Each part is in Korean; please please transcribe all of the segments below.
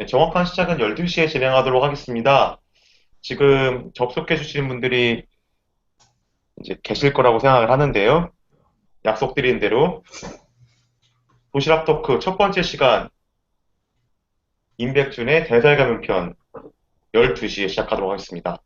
네, 정확한 시작은 12시에 진행하도록 하겠습니다. 지금 접속해 주시는 분들이 이제 계실 거라고 생각을 하는데요. 약속드린 대로 도시락 토크 첫 번째 시간 임백준의 대살가면 편 12시에 시작하도록 하겠습니다.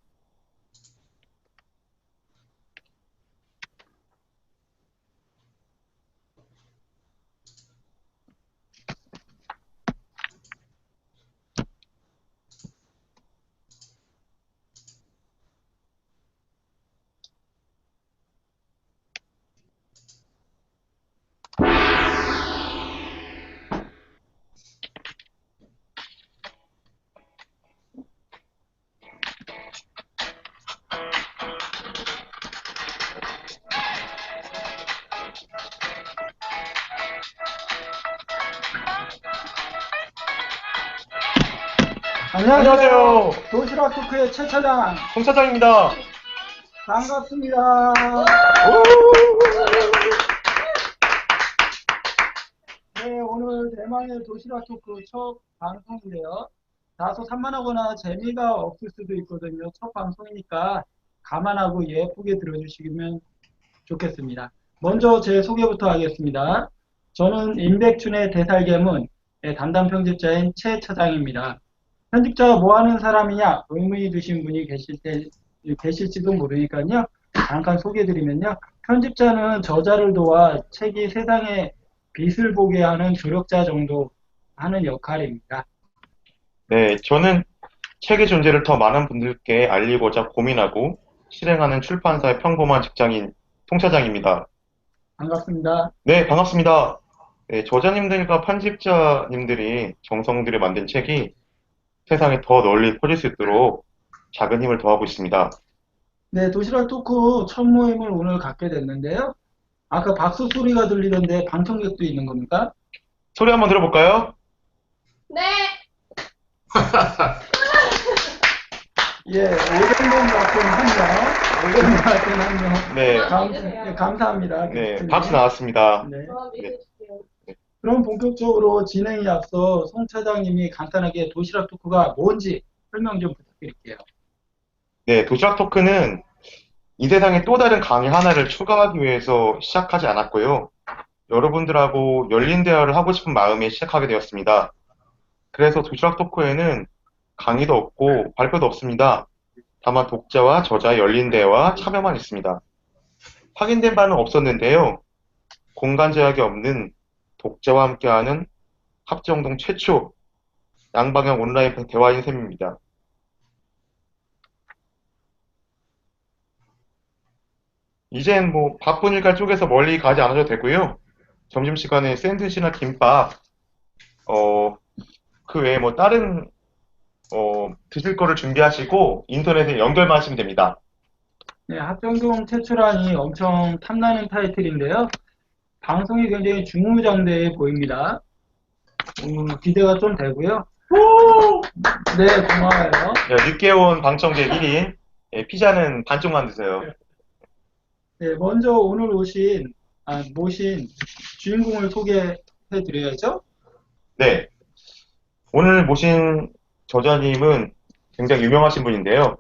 안녕하세요. 도시락 토크의 최 차장 홍 차장입니다. 반갑습니다. 네, 오늘 대망의 도시락 토크 첫 방송인데요. 다소 산만하거나 재미가 없을 수도 있거든요. 첫 방송이니까 감안하고 예쁘게 들어주시면 좋겠습니다. 먼저 제 소개부터 하겠습니다. 저는 임백춘의 대살개문의 담당 편집자인 최 차장입니다. 편집자가 뭐 하는 사람이냐 의문이 드신 분이 계실지도 모르니까요. 잠깐 소개해드리면요. 편집자는 저자를 도와 책이 세상에 빛을 보게 하는 조력자 정도 하는 역할입니다. 네, 저는 책의 존재를 더 많은 분들께 알리고자 고민하고 실행하는 출판사의 평범한 직장인 송 차장입니다. 반갑습니다. 네, 반갑습니다. 네, 저자님들과 편집자님들이 정성 들여 만든 책이 세상에 더 널리 퍼질 수 있도록 작은 힘을 더하고 있습니다. 네, 도시락 토크 첫 모임을 오늘 갖게 됐는데요. 아까 박수 소리가 들리던데 방청객도 있는 겁니까? 소리 한번 들어볼까요? 네. 예, 오정돈 같은 한 명, 오정돈 같은 한 명. 네, 감사합니다. 네, 박수 나왔습니다. 네. 저 믿어주세요. 그럼 본격적으로 진행에 앞서 송 차장님이 간단하게 도시락 토크가 뭔지 설명 좀 부탁드릴게요. 네, 도시락 토크는 이 세상에 또 다른 강의 하나를 추가하기 위해서 시작하지 않았고요. 여러분들하고 열린 대화를 하고 싶은 마음에 시작하게 되었습니다. 그래서 도시락 토크에는 강의도 없고 발표도 없습니다. 다만 독자와 저자의 열린 대화, 참여만 있습니다. 확인된 바는 없었는데요. 공간 제약이 없는 독자와 함께하는 합정동 최초 양방향 온라인 대화인 셈입니다. 이젠 뭐 바쁜 일과 쪼개서 멀리 가지 않아도 되고요. 점심시간에 샌드위치나 김밥, 어, 그 외에 뭐 다른 드실 거를 준비하시고 인터넷에 연결만 하시면 됩니다. 네, 합정동 최초라니 엄청 탐나는 타이틀인데요. 방송이 굉장히 중무장대해 보입니다. 기대가 좀 되고요. 네, 고마워요. 네, 늦게 온 방청객 1인, 피자는 반쪽만 드세요. 네, 먼저 오늘 모신 주인공을 소개해 드려야죠. 네, 오늘 모신 저자님은 굉장히 유명하신 분인데요.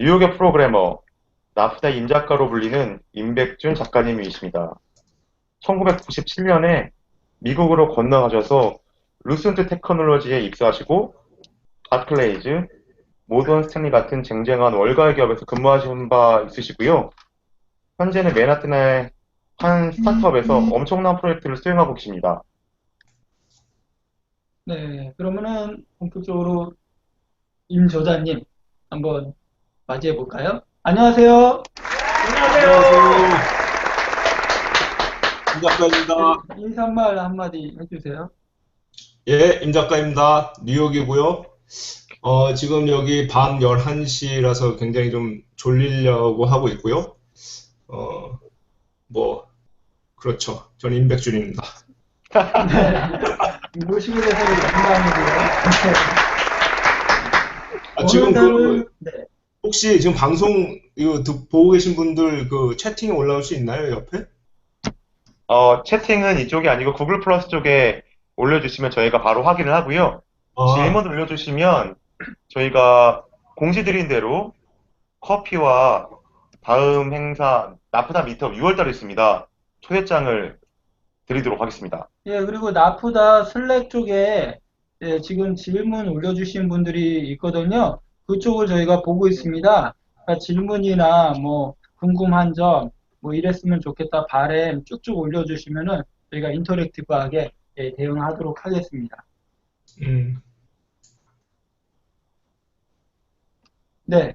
뉴욕의 프로그래머, 나프다 임작가로 불리는 임백준 작가님이십니다. 1997년에 미국으로 건너가셔서 루센트 테크놀로지에 입사하시고 바클레이즈, 모던 스탠리 같은 쟁쟁한 월가의 기업에서 근무하신 바 있으시고요. 현재는 맨하튼의 한 스타트업에서 엄청난 프로젝트를 수행하고 계십니다. 네, 그러면은 본격적으로 임 저자님 한번 맞이해 볼까요? 안녕하세요. 안녕하세요. 임 작가입니다. 인사말 한마디 해주세요. 예, 임 작가입니다. 뉴욕이고요. 지금 여기 밤 11시라서 굉장히 좀 졸리려고 하고 있고요. 그렇죠. 저는 임백준입니다. 네, 모시게 돼서 영광이고요. 지금 네. 혹시 지금 방송 이거 보고 계신 분들 그 채팅에 올라올 수 있나요, 옆에? 채팅은 이쪽이 아니고 구글 플러스 쪽에 올려주시면 저희가 바로 확인을 하고요. 아, 질문 올려주시면 저희가 공지 드린 대로 커피와 다음 행사 나프다 미트업 6월 달에 있습니다. 초대장을 드리도록 하겠습니다. 예, 그리고 나프다 슬랙 쪽에 예, 지금 질문 올려주신 분들이 있거든요. 그쪽을 저희가 보고 있습니다. 그러니까 질문이나 뭐 궁금한 점, 뭐 이랬으면 좋겠다 바램 쭉쭉 올려주시면은 저희가 인터랙티브하게 예, 대응하도록 하겠습니다. 음, 네.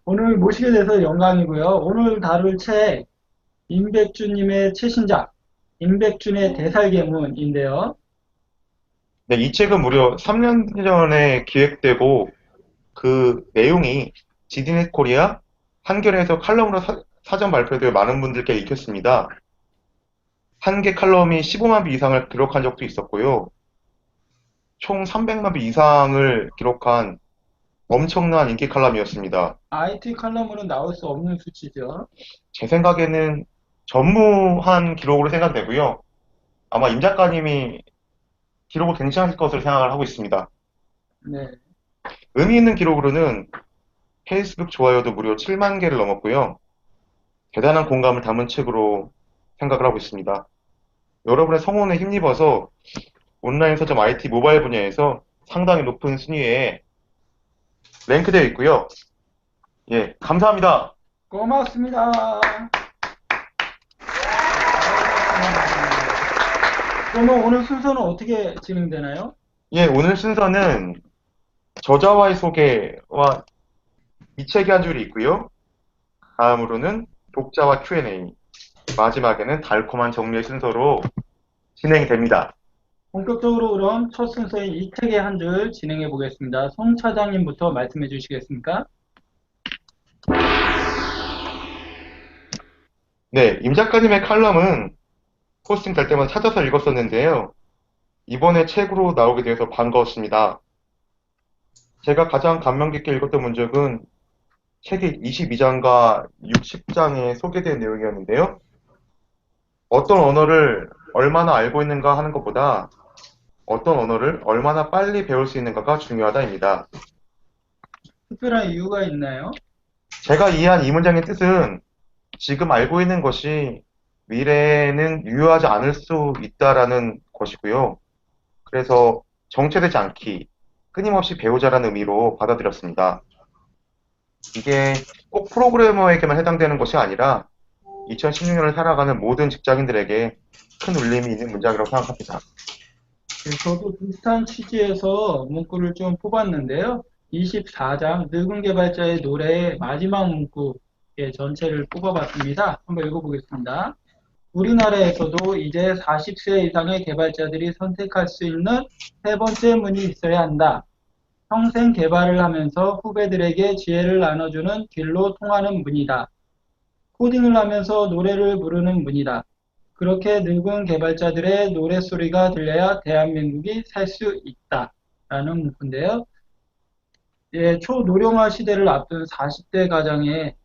오늘 모시게 돼서 영광이고요. 오늘 다룰 책, 임백준님의 최신작, 임백준의 대살개문인데요. 네, 이 책은 무려 3년 전에 기획되고 그 내용이 지디넷 코리아 한겨레에서 칼럼으로 사전 발표되어 많은 분들께 읽혔습니다. 한 개 칼럼이 15만 뷰 이상을 기록한 적도 있었고요. 총 300만 뷰 이상을 기록한 엄청난 인기 칼럼이었습니다. IT 칼럼으로는 나올 수 없는 수치죠. 제 생각에는 전무한 기록으로 생각되고요. 아마 임 작가님이 기록을 갱신하실 것으로 생각을 하고 있습니다. 네. 의미 있는 기록으로는 페이스북 좋아요도 무려 7만 개를 넘었고요. 대단한 공감을 담은 책으로 생각을 하고 있습니다. 여러분의 성원에 힘입어서 온라인 서점 IT 모바일 분야에서 상당히 높은 순위에 랭크되어 있고요. 예, 감사합니다. 고맙습니다. 그러면 오늘 순서는 어떻게 진행되나요? 예, 오늘 순서는 저자와의 소개와 이 책의 한 줄이 있고요. 다음으로는 독자와 Q&A, 마지막에는 달콤한 정리의 순서로 진행이 됩니다. 본격적으로 그럼 첫 순서인 이 책의 한 줄 진행해 보겠습니다. 송 차장님부터 말씀해 주시겠습니까? 네, 임 작가님의 칼럼은 포스팅 될 때마다 찾아서 읽었었는데요. 이번에 책으로 나오게 되어서 반가웠습니다. 제가 가장 감명 깊게 읽었던 문장은 책의 22장과 60장에 소개된 내용이었는데요. 어떤 언어를 얼마나 알고 있는가 하는 것보다 어떤 언어를 얼마나 빨리 배울 수 있는가가 중요하다입니다. 특별한 이유가 있나요? 제가 이해한 이 문장의 뜻은 지금 알고 있는 것이 미래에는 유효하지 않을 수 있다라는 것이고요. 그래서 정체되지 않기, 끊임없이 배우자라는 의미로 받아들였습니다. 이게 꼭 프로그래머에게만 해당되는 것이 아니라 2016년을 살아가는 모든 직장인들에게 큰 울림이 있는 문장이라고 생각합니다. 네, 저도 비슷한 취지에서 문구를 좀 뽑았는데요. 24장 늙은 개발자의 노래의 마지막 문구의 전체를 뽑아봤습니다. 한번 읽어보겠습니다. 우리나라에서도 이제 40세 이상의 개발자들이 선택할 수 있는 세 번째 문이 있어야 한다. 평생 개발을 하면서 후배들에게 지혜를 나눠주는 길로 통하는 문이다. 코딩을 하면서 노래를 부르는 문이다. 그렇게 늙은 개발자들의 노랫소리가 들려야 대한민국이 살 수 있다. 라는 문구인데요. 예, 초노령화 시대를 앞둔 40대 가장의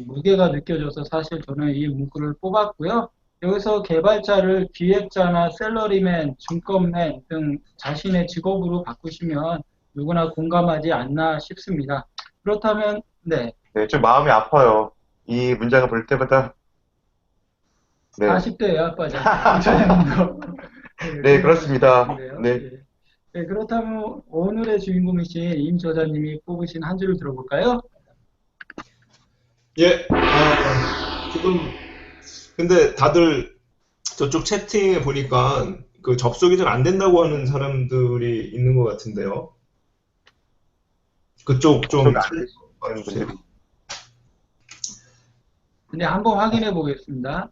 무게가 느껴져서 사실 저는 이 문구를 뽑았고요. 여기서 개발자를 기획자나 셀러리맨, 증권맨 등 자신의 직업으로 바꾸시면 누구나 공감하지 않나 싶습니다. 그렇다면, 네, 네, 좀 마음이 아파요. 이 문장을 볼 때마다. 네, 40대 예약과장. 네, 그렇습니다. 그래요. 네, 예. 네, 그렇다면 오늘의 주인공이신 임 저자님이 뽑으신 한 줄을 들어볼까요? 예, 지금, 근데 다들 저쪽 채팅에 보니까 그 접속이 잘 안 된다고 하는 사람들이 있는 것 같은데요. 그쪽 좀 접속이 안 되시는 찾아주세요. 분들이. 네, 한번 확인해 보겠습니다.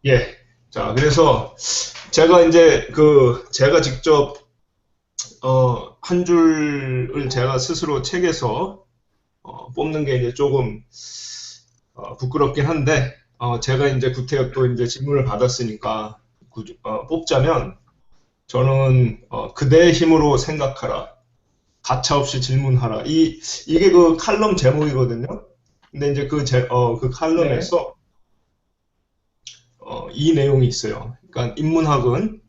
예. 자, 그래서 제가 이제 제가 직접 한 줄을 제가 스스로 책에서 뽑는 게 이제 조금 부끄럽긴 한데 제가 이제 구태여 또 이제 질문을 받았으니까 뽑자면 저는 그대의 힘으로 생각하라. 가차없이 질문하라. 이게 그 칼럼 제목이거든요. 근데 이제 그 네, 칼럼에서 이 내용이 있어요. 그러니까 인문학은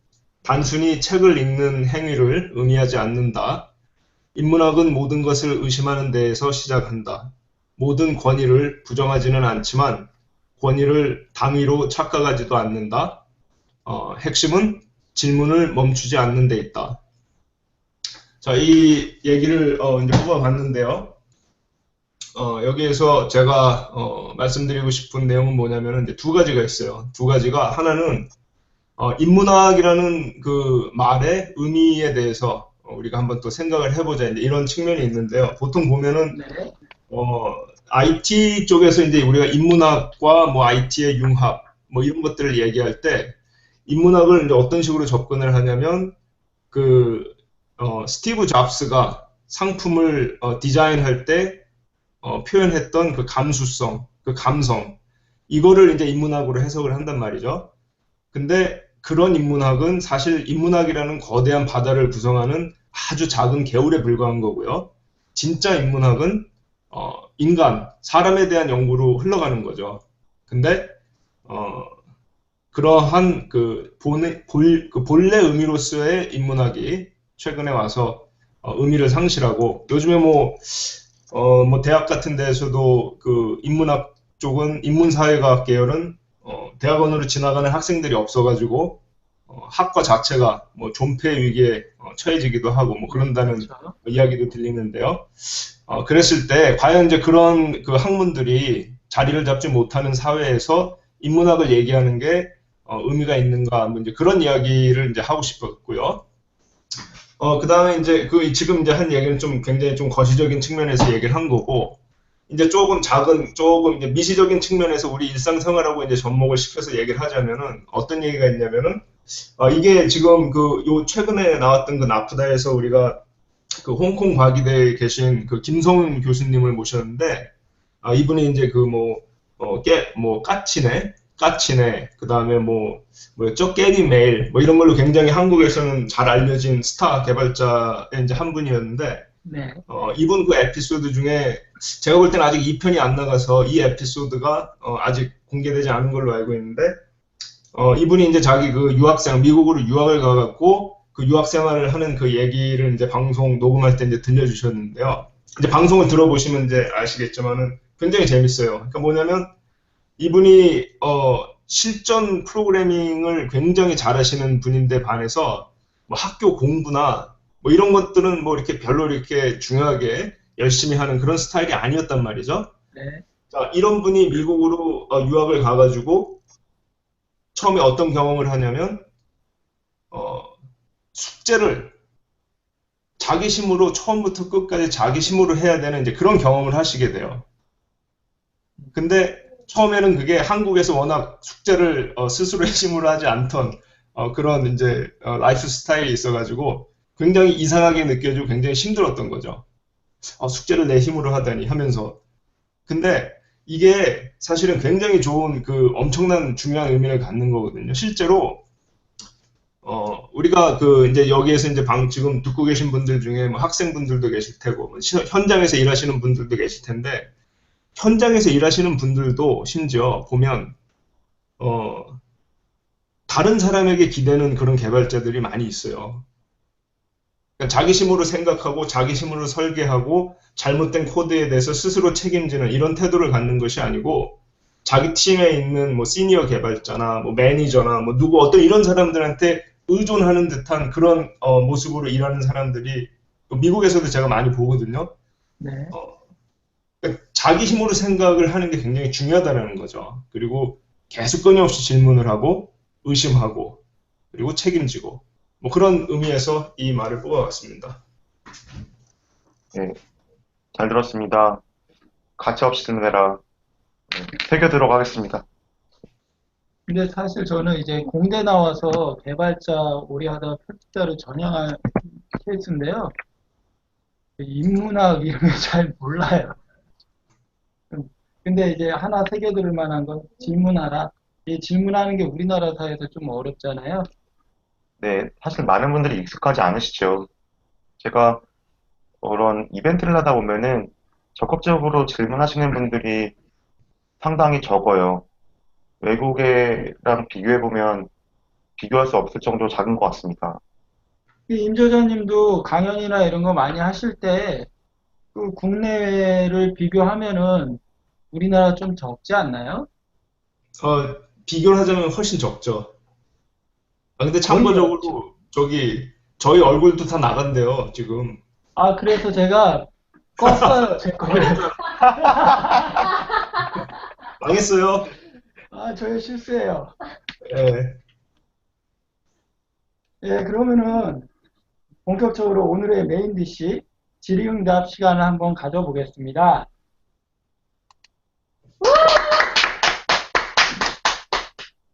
단순히 책을 읽는 행위를 의미하지 않는다. 인문학은 모든 것을 의심하는 데에서 시작한다. 모든 권위를 부정하지는 않지만 권위를 당위로 착각하지도 않는다. 핵심은 질문을 멈추지 않는 데 있다. 자, 이 얘기를 이제 뽑아봤는데요. 여기에서 제가 말씀드리고 싶은 내용은 뭐냐면은 이제 두 가지가 있어요. 두 가지가 하나는 인문학이라는 그 말의 의미에 대해서 우리가 한번 또 생각을 해보자 이제 이런 측면이 있는데요. 보통 보면은 네. IT 쪽에서 이제 우리가 인문학과 뭐 IT의 융합 뭐 이런 것들을 얘기할 때 인문학을 이제 어떤 식으로 접근을 하냐면 그 스티브 잡스가 상품을 디자인할 때 표현했던 그 감수성, 그 감성 이거를 이제 인문학으로 해석을 한단 말이죠. 근데 그런 인문학은 사실 인문학이라는 거대한 바다를 구성하는 아주 작은 개울에 불과한 거고요. 진짜 인문학은 인간, 사람에 대한 연구로 흘러가는 거죠. 근데 그러한 그 본래 의미로서의 인문학이 최근에 와서 의미를 상실하고 요즘에 뭐 대학 같은 데에서도 그 인문학 쪽은 인문사회과학 계열은 대학원으로 지나가는 학생들이 없어가지고 학과 자체가 뭐 존폐 위기에 처해지기도 하고 뭐 그런다는 그렇죠. 이야기도 들리는데요. 그랬을 때 과연 이제 그런 그 학문들이 자리를 잡지 못하는 사회에서 인문학을 얘기하는 게 의미가 있는가 뭐 이제 그런 이야기를 이제 하고 싶었고요. 그 다음에 이제 지금 이제 한 얘기는 좀 굉장히 좀 거시적인 측면에서 얘기를 한 거고, 이제 조금 이제 미시적인 측면에서 우리 일상생활하고 이제 접목을 시켜서 얘기를 하자면은 어떤 얘기가 있냐면은, 이게 지금 최근에 나왔던 그 나프다에서 우리가 그 홍콩 과기대에 계신 그 김성훈 교수님을 모셨는데, 이분이 이제 까치네, 그 다음에 뭐였죠? 게리 메일, 뭐 이런 걸로 굉장히 한국에서는 잘 알려진 스타 개발자의 이제 한 분이었는데, 네. 이분 그 에피소드 중에 제가 볼 때는 아직 2편이 안 나가서 이 에피소드가 아직 공개되지 않은 걸로 알고 있는데, 이분이 이제 자기 미국으로 유학을 가갖고 그 유학 생활을 하는 그 얘기를 이제 방송 녹음할 때 이제 들려주셨는데요. 이제 방송을 들어보시면 이제 아시겠지만은 굉장히 재밌어요. 그러니까 뭐냐면 이분이 실전 프로그래밍을 굉장히 잘하시는 분인데 반해서 뭐 학교 공부나 뭐 이런 것들은 뭐 이렇게 별로 이렇게 중요하게 열심히 하는 그런 스타일이 아니었단 말이죠. 네. 자, 이런 분이 미국으로 유학을 가가지고 처음에 어떤 경험을 하냐면 숙제를 자기 힘으로 처음부터 끝까지 자기 힘으로 해야 되는 이제 그런 경험을 하시게 돼요. 근데 처음에는 그게 한국에서 워낙 숙제를 스스로의 힘으로 하지 않던 그런 이제 라이프 스타일이 있어가지고 굉장히 이상하게 느껴지고 굉장히 힘들었던 거죠. 숙제를 내 힘으로 하다니 하면서. 근데 이게 사실은 굉장히 좋은 그 엄청난 중요한 의미를 갖는 거거든요. 실제로 우리가 이제 여기에서 이제 지금 듣고 계신 분들 중에 뭐 학생분들도 계실 테고, 뭐 현장에서 일하시는 분들도 계실 텐데, 현장에서 일하시는 분들도 심지어 보면, 다른 사람에게 기대는 그런 개발자들이 많이 있어요. 그러니까 자기 힘으로 생각하고, 자기 힘으로 설계하고, 잘못된 코드에 대해서 스스로 책임지는 이런 태도를 갖는 것이 아니고, 자기 팀에 있는 뭐 시니어 개발자나 뭐 매니저나 뭐 어떤 이런 사람들한테 의존하는 듯한 그런 모습으로 일하는 사람들이 미국에서도 제가 많이 보거든요. 네. 그러니까 자기 힘으로 생각을 하는 게 굉장히 중요하다는 거죠. 그리고 계속 끊임없이 질문을 하고 의심하고 그리고 책임지고 뭐 그런 의미에서 이 말을 뽑아봤습니다. 네, 잘 들었습니다. 가차 없이 듣느라 새겨들어 가겠습니다. 근데 사실 저는 이제 공대 나와서 개발자 오래 하다가 편집자를 전향한 케이스인데요. 인문학 이런 거 잘 몰라요. 근데 이제 하나 새겨들을 만한 건 질문하라. 이 질문하는 게 우리나라 사회에서 좀 어렵잖아요. 네, 사실 많은 분들이 익숙하지 않으시죠. 제가 그런 이벤트를 하다 보면은 적극적으로 질문하시는 분들이 상당히 적어요. 외국이랑 비교해 보면 비교할 수 없을 정도로 작은 것 같습니다. 임 저자님도 강연이나 이런 거 많이 하실 때 그 국내를 비교하면은 우리나라 좀 적지 않나요? 비교를 하자면 훨씬 적죠. 근데 거의 없죠. 참고적으로 저희 얼굴도 다 나간대요, 지금. 아, 그래서 제가 껐어요, 제 거를. 망했어요. 아, 저의 실수예요. 예. 예, 그러면은 본격적으로 오늘의 메인 디시 질의응답 시간을 한번 가져보겠습니다.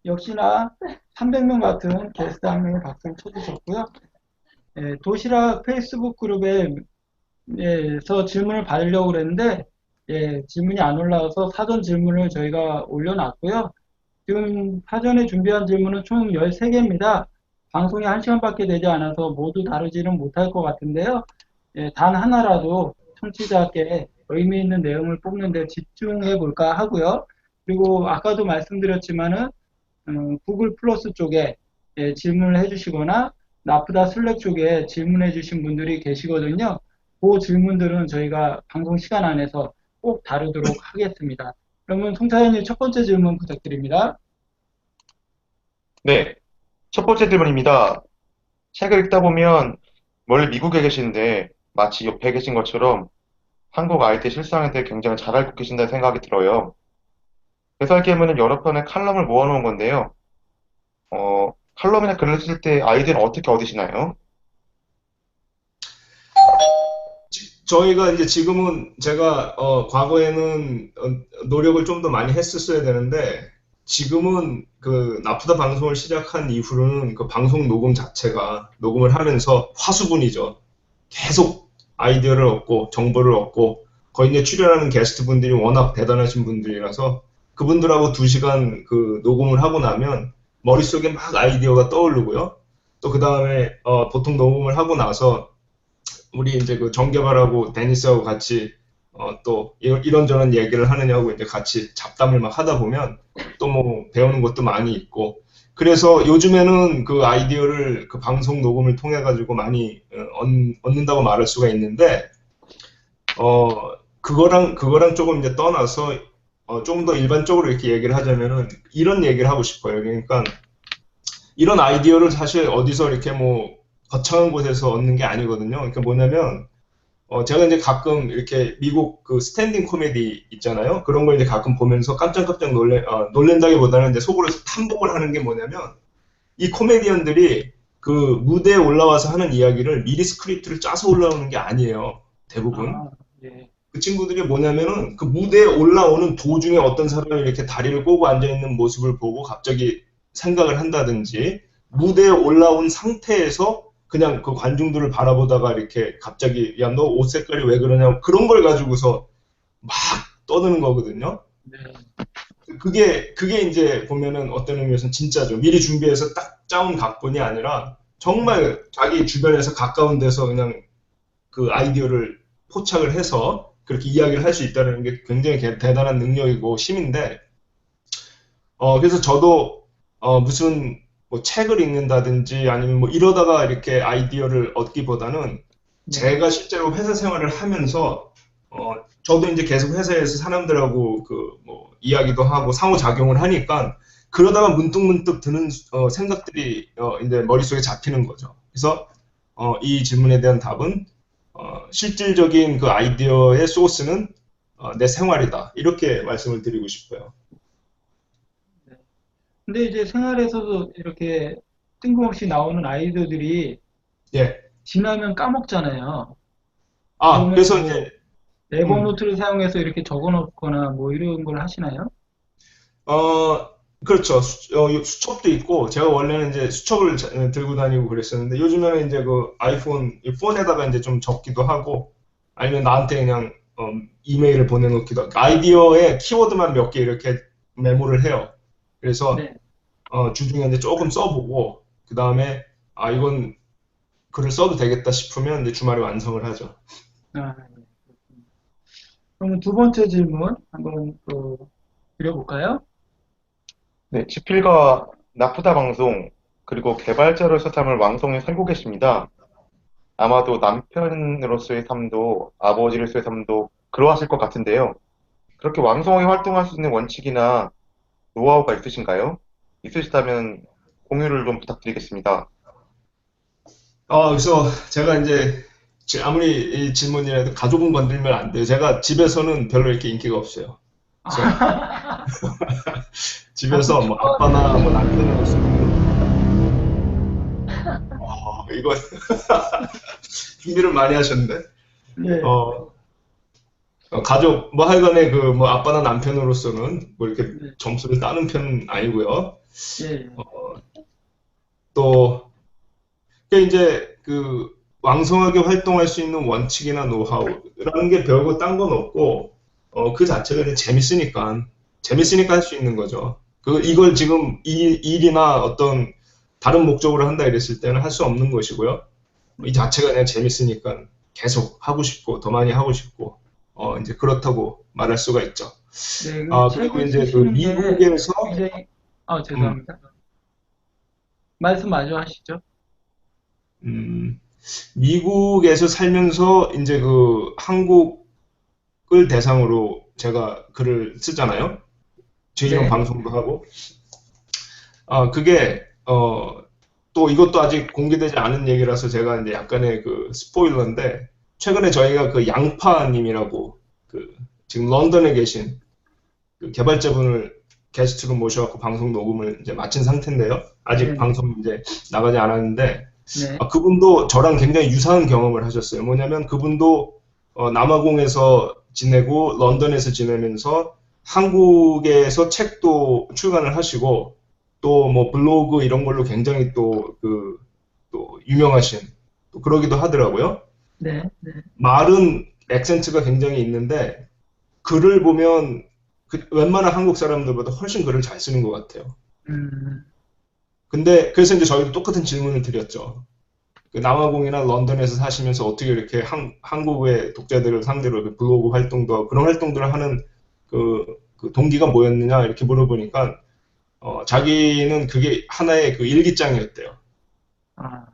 역시나 300명 같은 게스트 한 명이 박수를 쳐주셨고요. 예, 도시락 페이스북 그룹에서 질문을 받으려고 그랬는데 예, 질문이 안 올라와서 사전 질문을 저희가 올려놨고요. 지금 사전에 준비한 질문은 총 13개입니다. 방송이 1시간밖에 되지 않아서 모두 다루지는 못할 것 같은데요. 예, 단 하나라도 청취자께 의미 있는 내용을 뽑는 데 집중해 볼까 하고요. 그리고 아까도 말씀드렸지만은 구글 플러스 쪽에 예, 질문을 해주시거나 나프다 슬랙 쪽에 질문해 주신 분들이 계시거든요. 그 질문들은 저희가 방송 시간 안에서 꼭 다루도록 하겠습니다. 그러면 송차연님 첫 번째 질문 부탁드립니다. 네, 첫 번째 질문입니다. 책을 읽다 보면 멀리 미국에 계신데 마치 옆에 계신 것처럼 한국 아이들 실상에 대해 굉장히 잘 알고 계신다는 생각이 들어요. 해설게임은 여러 편의 칼럼을 모아놓은 건데요. 칼럼이나 글을 쓸 때 아이디어는 어떻게 얻으시나요? 저희가 이제 지금은 제가 과거에는 노력을 좀 더 많이 했었어야 되는데 지금은 그 나프다 방송을 시작한 이후로는 그 방송 녹음 자체가 녹음을 하면서 화수분이죠. 계속 아이디어를 얻고 정보를 얻고 거기 이제 출연하는 게스트 분들이 워낙 대단하신 분들이라서 그분들하고 2시간 그 녹음을 하고 나면 머릿속에 막 아이디어가 떠오르고요. 또 그 다음에 보통 녹음을 하고 나서 우리 이제 그 정개발하고 데니스하고 같이 또 이런저런 얘기를 하느냐고 이제 같이 잡담을 막 하다 보면 또 뭐 배우는 것도 많이 있고 그래서 요즘에는 그 아이디어를 그 방송 녹음을 통해 가지고 많이 얻는다고 말할 수가 있는데 그거랑 조금 이제 떠나서 조금 더 일반적으로 이렇게 얘기를 하자면은 이런 얘기를 하고 싶어요. 그러니까 이런 아이디어를 사실 어디서 이렇게 뭐 거창한 곳에서 얻는 게 아니거든요. 그러니까 뭐냐면 제가 이제 가끔 이렇게 미국 그 스탠딩 코미디 있잖아요. 그런 걸 이제 가끔 보면서 깜짝깜짝 놀랜다기보다는 이제 속으로 탐복을 하는 게 뭐냐면 이 코미디언들이 그 무대에 올라와서 하는 이야기를 미리 스크립트를 짜서 올라오는 게 아니에요. 대부분. 아, 예. 그 친구들이 뭐냐면은 그 무대에 올라오는 도중에 어떤 사람이 이렇게 다리를 꼬고 앉아있는 모습을 보고 갑자기 생각을 한다든지 무대에 올라온 상태에서 그냥 그 관중들을 바라보다가 이렇게 갑자기 야, 너 옷 색깔이 왜 그러냐 그런 걸 가지고서 막 떠드는 거거든요. 네. 그게 이제 보면은 어떤 의미에서는 진짜죠. 미리 준비해서 딱 짜온 각본이 아니라 정말 자기 주변에서 가까운 데서 그냥 그 아이디어를 포착을 해서 그렇게 이야기를 할 수 있다는 게 굉장히 대단한 능력이고 힘인데 그래서 저도 무슨 뭐 책을 읽는다든지 아니면 뭐 이러다가 이렇게 아이디어를 얻기보다는 네. 제가 실제로 회사 생활을 하면서 저도 이제 계속 회사에서 사람들하고 그 뭐 이야기도 하고 상호작용을 하니까 그러다가 문득문득 드는 생각들이 이제 머릿속에 잡히는 거죠. 그래서 이 질문에 대한 답은 실질적인 그 아이디어의 소스는 내 생활이다. 이렇게 말씀을 드리고 싶어요. 근데 이제 생활에서도 이렇게 뜬금없이 나오는 아이디어들이 예. 지나면 까먹잖아요. 그래서 그러면 뭐 이제 에버노트를 사용해서 이렇게 적어 놓거나 뭐 이런 걸 하시나요? 그렇죠. 수첩도 있고, 제가 원래는 이제 수첩을 들고 다니고 그랬었는데, 요즘에는 이제 그 아이폰, 이 폰에다가 이제 좀 적기도 하고, 아니면 나한테 그냥, 이메일을 보내놓기도 하고, 아이디어에 키워드만 몇 개 이렇게 메모를 해요. 그래서, 네. 주중에 이제 조금 써보고, 그 다음에, 이건 글을 써도 되겠다 싶으면 이제 주말에 완성을 하죠. 아, 네. 그러면 두 번째 질문 한번 또 드려볼까요? 네, 지필과 나프다 방송 그리고 개발자로서 삶을 왕성히 살고 계십니다. 아마도 남편으로서의 삶도 아버지로서의 삶도 그러하실 것 같은데요. 그렇게 왕성하게 활동할 수 있는 원칙이나 노하우가 있으신가요? 있으시다면 공유를 좀 부탁드리겠습니다. 그래서 제가 이제 아무리 이 질문이라도 가족은 건들면 안 돼요. 제가 집에서는 별로 이렇게 인기가 없어요. 그래서 집에서 뭐 아빠나 뭐 남편으로서 이거 준비를 많이 하셨는데 네, 어, 가족 뭐 하여간에 그 뭐 아빠나 남편으로서는 뭐 이렇게 네, 점수를 따는 편은 아니고요. 예, 또 이제 그 왕성하게 활동할 수 있는 원칙이나 노하우라는 게 별거 딴 건 없고 그 자체가 이제 재밌으니까 할 수 있는 거죠. 이걸 지금 일이나 어떤 다른 목적으로 한다 이랬을 때는 할 수 없는 것이고요. 이 자체가 그냥 재밌으니까 계속 하고 싶고 더 많이 하고 싶고 이제 그렇다고 말할 수가 있죠. 네, 그 그리고 책을 이제 그 쓰시는 게 미국에서 굉장히, 음, 죄송합니다. 말씀 마저 하시죠. 음, 미국에서 살면서 이제 그 한국을 대상으로 제가 글을 쓰잖아요. 제 이런 네, 방송도 하고. 그게 또 이것도 아직 공개되지 않은 얘기라서 제가 이제 약간의 그 스포일러인데 최근에 저희가 그 양파님이라고 그 지금 런던에 계신 그 개발자분을 게스트로 모셔갖고 방송 녹음을 이제 마친 상태인데요. 아직 네, 방송 이제 나가지 않았는데 네, 그분도 저랑 굉장히 유사한 경험을 하셨어요. 뭐냐면 그분도 남아공에서 지내고 런던에서 지내면서 한국에서 책도 출간을 하시고 또 뭐 블로그 이런 걸로 굉장히 또 유명하신 또 그러기도 하더라고요. 네, 네, 말은 액센트가 굉장히 있는데 글을 보면 웬만한 한국 사람들보다 훨씬 글을 잘 쓰는 것 같아요. 음, 근데 그래서 이제 저희도 똑같은 질문을 드렸죠. 그 남아공이나 런던에서 사시면서 어떻게 이렇게 한국의 독자들을 상대로 그 블로그 활동도 하고 그런 활동들을 하는 그 동기가 뭐였느냐 이렇게 물어보니까 자기는 그게 하나의 그 일기장이었대요. 아,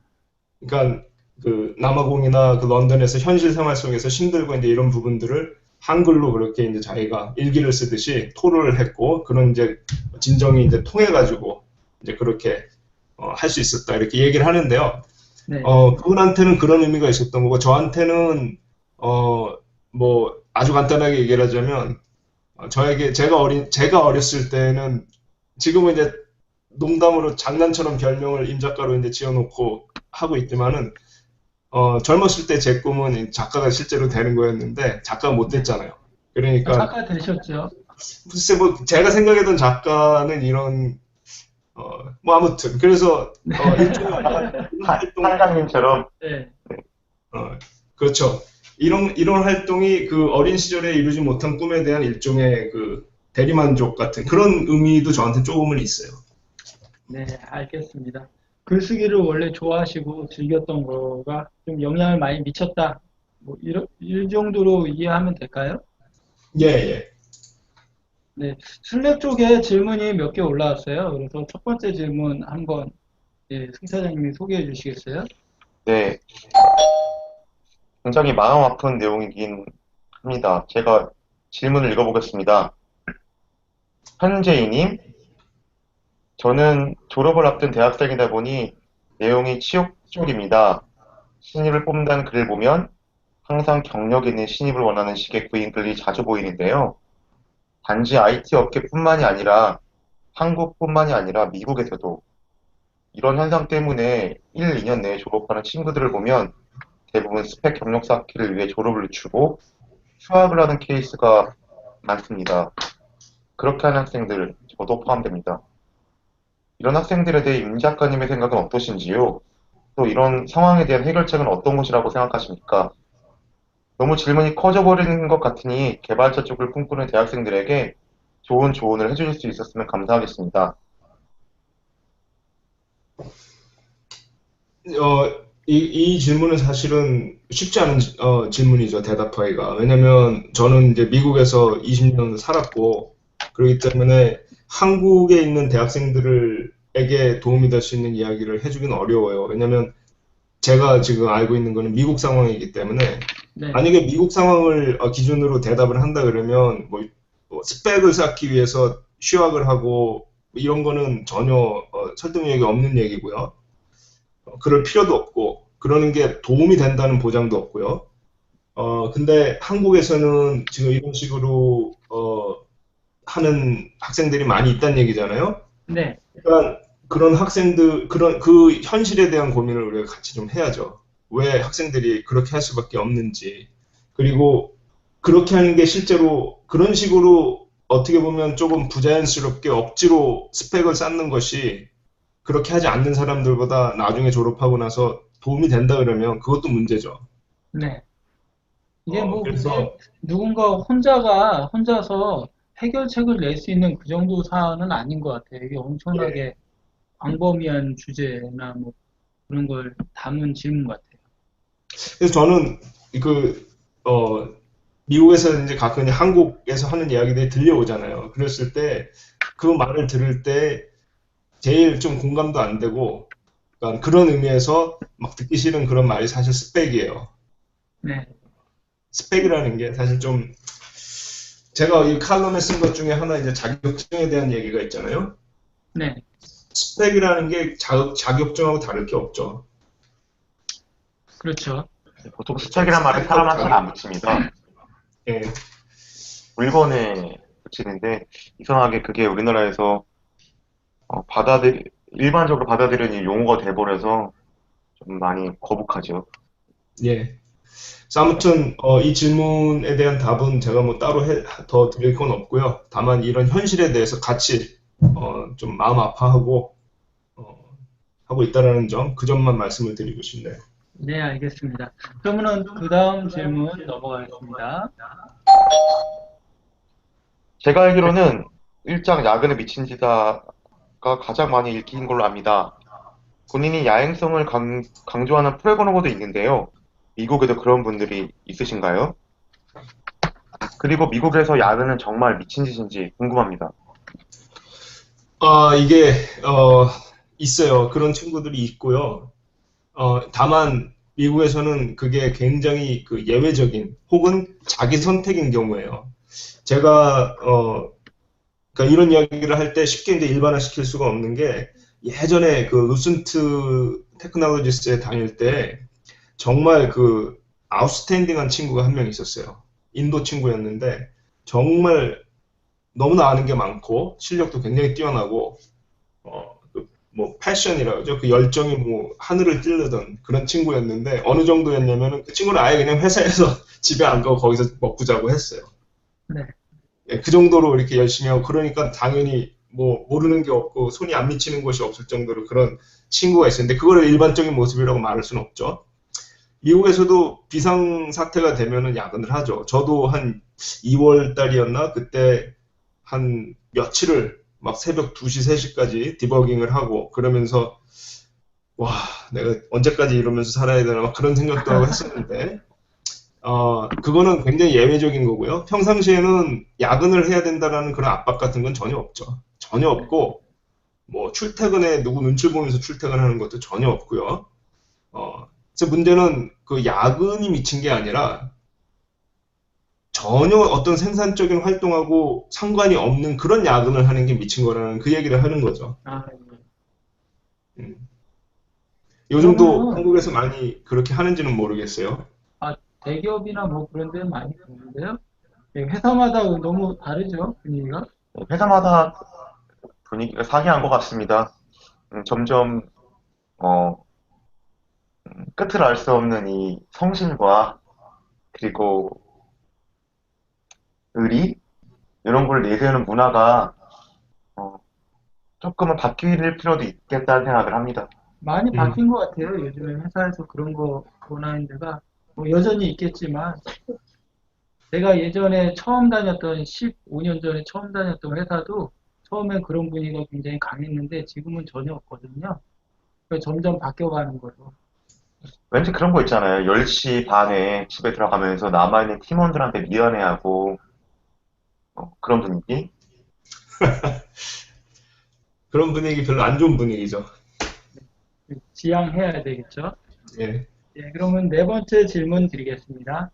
그러니까 그 남아공이나 그 런던에서 현실 생활 속에서 힘들고 이제 이런 부분들을 한글로 그렇게 이제 자기가 일기를 쓰듯이 토로를 했고 그런 이제 진정이 이제 통해 가지고 이제 그렇게 할 수 있었다 이렇게 얘기를 하는데요. 네, 그분한테는 그런 의미가 있었던 거고 저한테는 뭐 아주 간단하게 얘기를 하자면 저에게 제가 어렸을 때는 지금은 이제 농담으로 장난처럼 별명을 임 작가로 이제 지어놓고 하고 있지만은 젊었을 때 제 꿈은 작가가 실제로 되는 거였는데 작가가 못 네. 됐잖아요. 그러니까 작가 되셨죠? 글쎄 뭐 제가 생각했던 작가는 이런 뭐 아무튼 그래서 일종의 활동 한강님처럼 네, 그렇죠. 이런 활동이 그 어린 시절에 이루지 못한 꿈에 대한 일종의 그 대리만족 같은 그런 의미도 저한테 조금은 있어요. 네, 알겠습니다. 글쓰기를 원래 좋아하시고 즐겼던 거가 좀 영향을 많이 미쳤다. 뭐, 이 정도로 이해하면 될까요? 예, 예. 네, 슬랙 쪽에 질문이 몇 개 올라왔어요. 그래서 첫 번째 질문 한번 승 차장님이 소개해 주시겠어요? 네, 굉장히 마음 아픈 내용이긴 합니다. 제가 질문을 읽어보겠습니다. 현재이님, 저는 졸업을 앞둔 대학생이다 보니 내용이 치욕적입니다. 신입을 뽑는다는 글을 보면 항상 경력 있는 신입을 원하는 식의 구인글이 자주 보이는데요. 단지 IT 업계뿐만이 아니라 한국뿐만이 아니라 미국에서도 이런 현상 때문에 1, 2년 내에 졸업하는 친구들을 보면 대부분 스펙 경력 쌓기를 위해 졸업을 늦추고 휴학을 하는 케이스가 많습니다. 그렇게 하는 학생들, 저도 포함됩니다. 이런 학생들에 대해 임 작가님의 생각은 어떠신지요? 또 이런 상황에 대한 해결책은 어떤 것이라고 생각하십니까? 너무 질문이 커져버리는 것 같으니 개발자 쪽을 꿈꾸는 대학생들에게 좋은 조언을 해주실 수 있었으면 감사하겠습니다. 이 질문은 사실은 쉽지 않은 질문이죠, 대답하기가. 왜냐면 저는 이제 미국에서 20년 살았고, 그렇기 때문에 한국에 있는 대학생들을 에게 도움이 될 수 있는 이야기를 해주기는 어려워요. 왜냐면 제가 지금 알고 있는 거는 미국 상황이기 때문에 네, 만약에 미국 상황을 기준으로 대답을 한다 그러면 뭐 스펙을 쌓기 위해서 휴학을 하고 이런 거는 전혀 설득력이 없는 얘기고요. 그럴 필요도 없고 그러는 게 도움이 된다는 보장도 없고요. 근데 한국에서는 지금 이런 식으로 하는 학생들이 많이 있다는 얘기잖아요. 네, 그러니까 그런 학생들, 그런 그 현실에 대한 고민을 우리가 같이 좀 해야죠. 왜 학생들이 그렇게 할 수밖에 없는지. 그리고 그렇게 하는 게 실제로 그런 식으로 어떻게 보면 조금 부자연스럽게 억지로 스펙을 쌓는 것이 그렇게 하지 않는 사람들보다 나중에 졸업하고 나서 도움이 된다 그러면 그것도 문제죠. 네. 이게 뭐 근데 그래서 누군가 혼자서 해결책을 낼 수 있는 그 정도 사안은 아닌 것 같아요. 이게 예. 엄청나게 광범위한 주제나 뭐 그런 걸 담은 질문 같아요. 그래서 저는 그 어, 미국에서 이제 가끔 이제 한국에서 하는 이야기들이 들려오잖아요. 그랬을 때 그 말을 들을 때 제일 좀 공감도 안 되고, 그러니까 그런 의미에서 막 듣기 싫은 그런 말이 사실 스펙이에요. 네, 스펙이라는 게 사실 좀 제가 이 칼럼에 쓴 것 중에 하나 이제 자격증에 대한 얘기가 있잖아요. 네, 스펙이라는 게 자격증하고 다를 게 없죠. 그렇죠. 보통 스펙이란 말은 스펙하고 사람한테 잘 자격, 안 붙입니다. 예, 물건에 붙이는데 이상하게 그게 우리나라에서 일반적으로 받아들이는 용어가 돼버려서 좀 많이 거북하죠. 예. 그래서 아무튼 이 질문에 대한 답은 제가 뭐 따로 더 드릴 건 없고요. 다만 이런 현실에 대해서 같이 좀 마음 아파하고 어, 하고 있다라는 점, 그 점만 말씀을 드리고 싶네요. 네, 알겠습니다. 그러면은 그 다음 질문 넘어가겠습니다. 제가 알기로는 일장 야근에 미친 지다가 가장 많이 읽힌 걸로 압니다. 본인이 야행성을 강조하는 프로그래머도 있는데요. 미국에도 그런 분들이 있으신가요? 그리고 미국에서 야근은 정말 미친 짓인지 궁금합니다. 이게 있어요. 그런 친구들이 있고요. 다만 미국에서는 그게 굉장히 그 예외적인 혹은 자기 선택인 경우예요. 제가 그러니까 이런 이야기를 할 때 쉽게 이제 일반화시킬 수가 없는 게 예전에 그 루센트 테크놀로지스에 다닐 때 정말 그 아웃스탠딩한 친구가 한 명 있었어요. 인도 친구였는데 정말 너무나 아는 게 많고 실력도 굉장히 뛰어나고 뭐 패션이라 그러죠. 그 열정이 뭐 하늘을 찌르던 그런 친구였는데 어느 정도였냐면은 그 친구는 아예 그냥 회사에서 집에 안 가고 거기서 먹고 자고 했어요. 네, 예, 그 정도로 이렇게 열심히 하고 그러니까 당연히 뭐 모르는 게 없고 손이 안 미치는 곳이 없을 정도로 그런 친구가 있었는데 그거를 일반적인 모습이라고 말할 수는 없죠. 미국에서도 비상 사태가 되면은 야근을 하죠. 저도 한 2월 달이었나 그때 한 며칠을 막 새벽 2시, 3시까지 디버깅을 하고 그러면서 와, 내가 언제까지 이러면서 살아야 되나 막 그런 생각도 하고 했었는데 그거는 굉장히 예외적인 거고요. 평상시에는 야근을 해야 된다라는 그런 압박 같은 건 전혀 없죠. 전혀 없고, 뭐, 출퇴근에 누구 눈치 보면서 출퇴근하는 것도 전혀 없고요. 그래서 문제는 그 야근이 미친 게 아니라 전혀 어떤 생산적인 활동하고 상관이 없는 그런 야근을 하는 게 미친 거라는 그 얘기를 하는 거죠. 아, 예. 음. 요즘도 그러면은 한국에서 많이 그렇게 하는지는 모르겠어요. 대기업이나 뭐 그런 데는 많이 보는데요. 네, 회사마다 너무 다르죠, 분위기가. 회사마다 분위기가 상이한 것 같습니다. 점점 어, 끝을 알 수 없는 이 성실과 그리고 의리 이런 걸 내세우는 문화가 어, 조금은 바뀔 필요도 있겠다는 생각을 합니다. 많이 음. 바뀐 것 같아요. 요즘에 회사에서 그런 거 권하는 데가 뭐 여전히 있겠지만 제가 예전에 처음 다녔던 15년 전에 처음 다녔던 회사도 처음엔 그런 분위기가 굉장히 강했는데 지금은 전혀 없거든요. 그래서 점점 바뀌어가는 거죠. 왠지 그런 거 있잖아요. 10시 반에 집에 들어가면서 남아있는 팀원들한테 미안해하고 그런 분위기? 그런 분위기 별로 안 좋은 분위기죠. 지양해야 되겠죠. 예. 예, 그러면 네 번째 질문 드리겠습니다.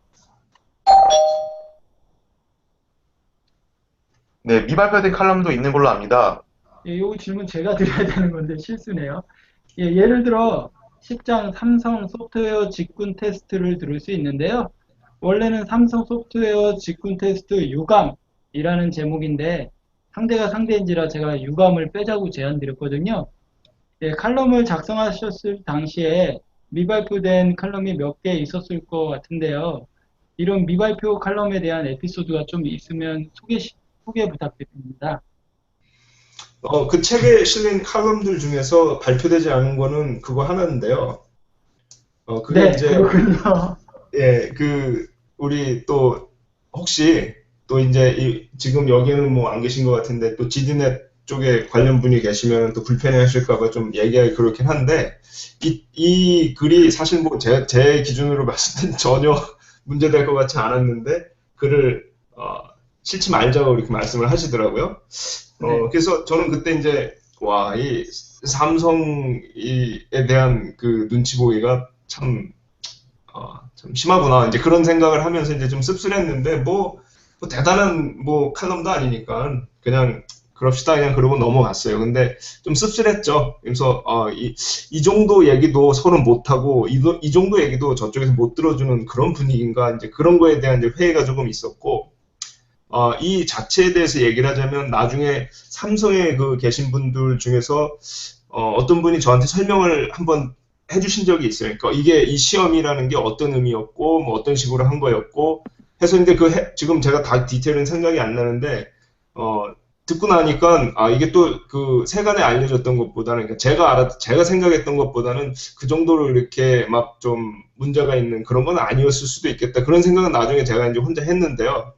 네, 미발표된 칼럼도 있는 걸로 압니다. 예, 이 질문 제가 드려야 되는 건데 실수네요. 예, 예를 들어 10장 삼성 소프트웨어 직군 테스트를 들을 수 있는데요. 원래는 삼성 소프트웨어 직군 테스트 유감이라는 제목인데 상대가 상대인지라 제가 유감을 빼자고 제안드렸거든요. 예, 칼럼을 작성하셨을 당시에 미발표된 칼럼이 몇 개 있었을 것 같은데요. 이런 미발표 칼럼에 대한 에피소드가 좀 있으면 소개 부탁드립니다. 그 책에 실린 칼럼들 중에서 발표되지 않은 거는 그거 하나인데요. 그게 네, 이제, 그렇군요. 예, 우리 또, 혹시, 또 이제, 지금 여기는 뭐 안 계신 것 같은데, 또 지디넷 쪽에 관련 분이 계시면 또 불편해 하실까봐 좀 얘기하기 그렇긴 한데, 이 글이 사실 뭐 제 기준으로 봤을 땐 전혀 문제될 것 같지 않았는데, 글을, 싫지 말자고 이렇게 말씀을 하시더라고요. 네. 그래서 저는 그때 이제, 와, 이 삼성에 대한 그 눈치 보기가 참 심하구나. 이제 그런 생각을 하면서 이제 좀 씁쓸했는데, 뭐 대단한 뭐 칼럼도 아니니까, 그냥 그럽시다. 그냥 그러고 넘어갔어요. 근데 좀 씁쓸했죠. 그래서, 이 정도 얘기도 서로 못하고, 이 정도 얘기도 저쪽에서 못 들어주는 그런 분위기인가, 이제 그런 거에 대한 이제 회의가 조금 있었고, 이 자체에 대해서 얘기를 하자면 나중에 삼성에 계신 분들 중에서 어떤 분이 저한테 설명을 한번 해주신 적이 있어요. 그러니까 이게 이 시험이라는 게 어떤 의미였고 뭐 어떤 식으로 한 거였고 해서 근데 지금 제가 다 디테일은 생각이 안 나는데 듣고 나니까 이게 또 그 세간에 알려졌던 것보다는 그러니까 제가 생각했던 것보다는 그 정도로 이렇게 막 좀 문제가 있는 그런 건 아니었을 수도 있겠다. 그런 생각은 나중에 제가 이제 혼자 했는데요.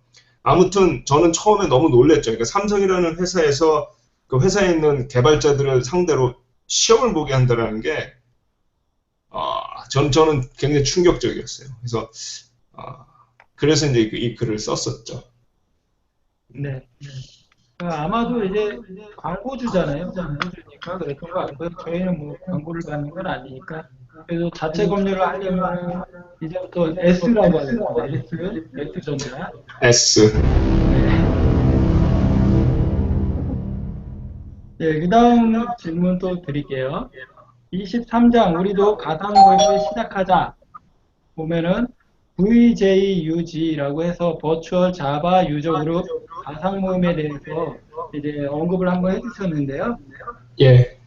아무튼 저는 처음에 너무 놀랬죠. 그러니까 삼성이라는 회사에서 그 회사에 있는 개발자들을 상대로 시험을 보게 한다는 게 저는 굉장히 충격적이었어요. 그래서 이제 이 글을 썼었죠. 네. 아마도 이제 광고주잖아요. 광고주니까 그랬던 것 같고요. 저희는 뭐 광고를 받는 건 아니니까. 그래서 자체 검열을 하려면 이제부터 S라고 하겠습니다. S전자. S. 네, 그 다음 질문 또 드릴게요. 23장 우리도 가상 모임을 시작하자 보면은 VJUG라고 해서 버추얼 자바 유저 그룹 가상 모임에 대해서 이제 언급을 한번 해주셨는데요. 예.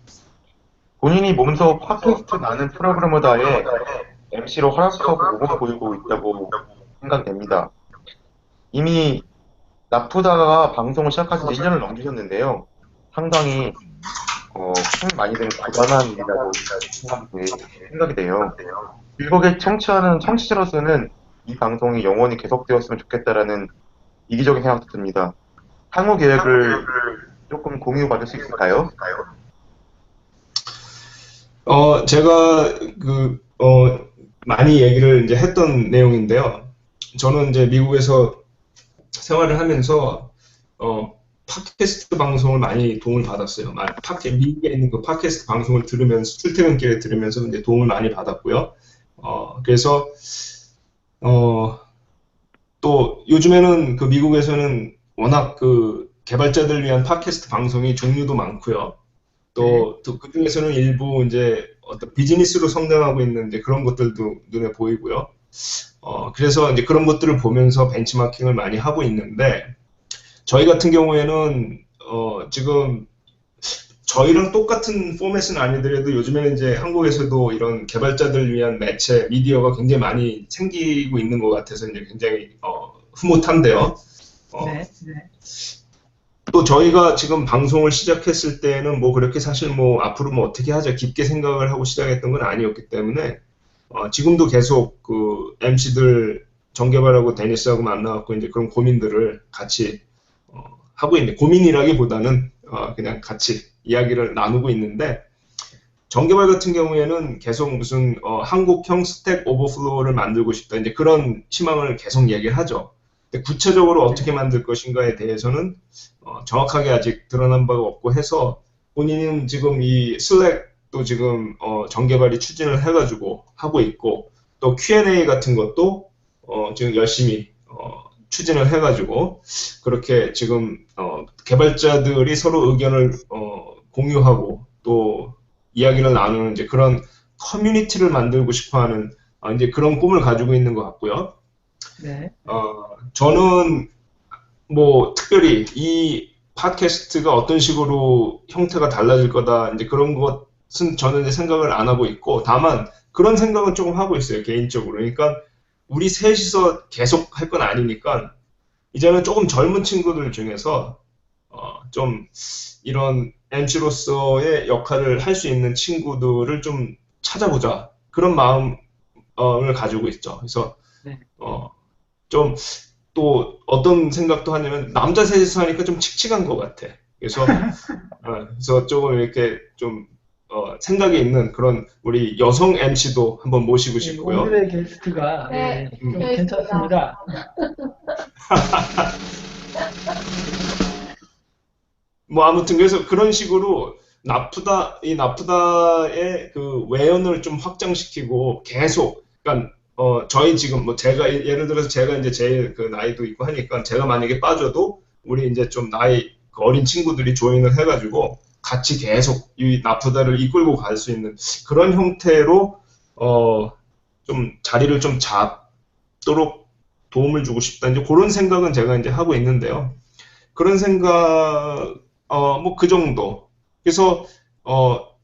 본인이 몸소 팟캐스트 나는 프로그래머다에 MC로 활약하고 모범 보이고 있다고 생각됩니다. 이미 나프다가 방송을 시작한 지 1년을 넘기셨는데요. 상당히 힘이 많이 드는 고단한 일이라고 생각이 돼요. 일국에 청취하는 청취자로서는 이 방송이 영원히 계속되었으면 좋겠다라는 이기적인 생각도 듭니다. 향후 계획을 조금 공유받을 수 있을까요? 제가 많이 얘기를 이제 했던 내용인데요. 저는 이제 미국에서 생활을 하면서 팟캐스트 방송을 많이 도움을 받았어요. 미국에 있는 그 팟캐스트 방송을 들으면서 출퇴근길에 들으면서 이제 도움을 많이 받았고요. 그래서 또 요즘에는 그 미국에서는 워낙 그 개발자들 위한 팟캐스트 방송이 종류도 많고요. 또 그 중에서는 일부 이제 어떤 비즈니스로 성장하고 있는 이제 그런 것들도 눈에 보이고요. 그래서 이제 그런 것들을 보면서 벤치마킹을 많이 하고 있는데, 저희 같은 경우에는, 지금 저희랑 똑같은 포맷은 아니더라도 요즘에는 이제 한국에서도 이런 개발자들 위한 매체, 미디어가 굉장히 많이 생기고 있는 것 같아서 이제 굉장히, 흐뭇한데요. 네. 또 저희가 지금 방송을 시작했을 때는 뭐 그렇게 사실 뭐 앞으로 뭐 어떻게 하자 깊게 생각을 하고 시작했던 건 아니었기 때문에 지금도 계속 그 MC들 정개발하고 데니스하고 만나갖고 이제 그런 고민들을 같이 하고 있는, 고민이라기보다는 그냥 같이 이야기를 나누고 있는데, 정개발 같은 경우에는 계속 무슨 한국형 스택 오버플로우를 만들고 싶다 이제 그런 희망을 계속 얘기를 하죠. 근데 구체적으로 어떻게 만들 것인가에 대해서는 정확하게 아직 드러난 바가 없고 해서 본인은 지금 이 슬랙도 지금 정개발이 추진을 해가지고 하고 있고 또 Q&A 같은 것도 지금 열심히 추진을 해가지고 그렇게 지금 개발자들이 서로 의견을 공유하고 또 이야기를 나누는 이제 그런 커뮤니티를 만들고 싶어하는 이제 그런 꿈을 가지고 있는 것 같고요. 네. 저는 뭐 특별히 이 팟캐스트가 어떤 식으로 형태가 달라질 거다 이제 그런 것은 저는 이제 생각을 안 하고 있고 다만 그런 생각은 조금 하고 있어요 개인적으로. 그러니까 우리 셋이서 계속 할 건 아니니까 이제는 조금 젊은 친구들 중에서 좀 이런 MC로서의 역할을 할 수 있는 친구들을 좀 찾아보자 그런 마음을 가지고 있죠. 그래서 네. 좀 또 어떤 생각도 하냐면 남자 셋이서 하니까 좀 칙칙한 것 같아. 그래서 조금 이렇게 좀 생각이 있는 그런 우리 여성 MC도 한번 모시고 네, 싶고요. 오늘의 게스트가 네, 좀 그렇습니다. 괜찮습니다. 뭐 아무튼 그래서 그런 식으로 나프다의 그 외연을 좀 확장시키고 계속 그러니까 저희 지금 뭐 제가 예를 들어서 제가 이제 제일 그 나이도 있고 하니까 제가 만약에 빠져도 우리 이제 좀 나이 그 어린 친구들이 조인을 해가지고 같이 계속 이 나프다를 이끌고 갈 수 있는 그런 형태로 좀 자리를 좀 잡도록 도움을 주고 싶다 이제 그런 생각은 제가 이제 하고 있는데요. 그런 생각 뭐 그 정도. 그래서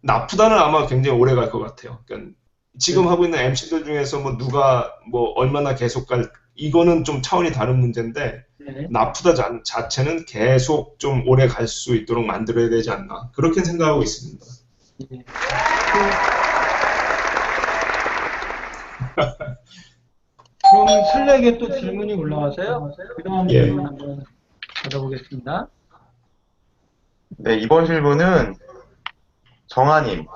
나프다는 아마 굉장히 오래 갈 것 같아요. 그러니까 지금 네. 하고 있는 MC들 중에서 뭐 누가 뭐 얼마나 계속 이거는 좀 차원이 다른 문제인데 네. 나프다 자체는 계속 좀 오래 갈 수 있도록 만들어야 되지 않나 그렇게 생각하고 있습니다. 네. 그럼 슬랙에 또 질문이 올라와서요. 그 다음 예. 질문 한번 받아보겠습니다. 네, 이번 질문은 정아님이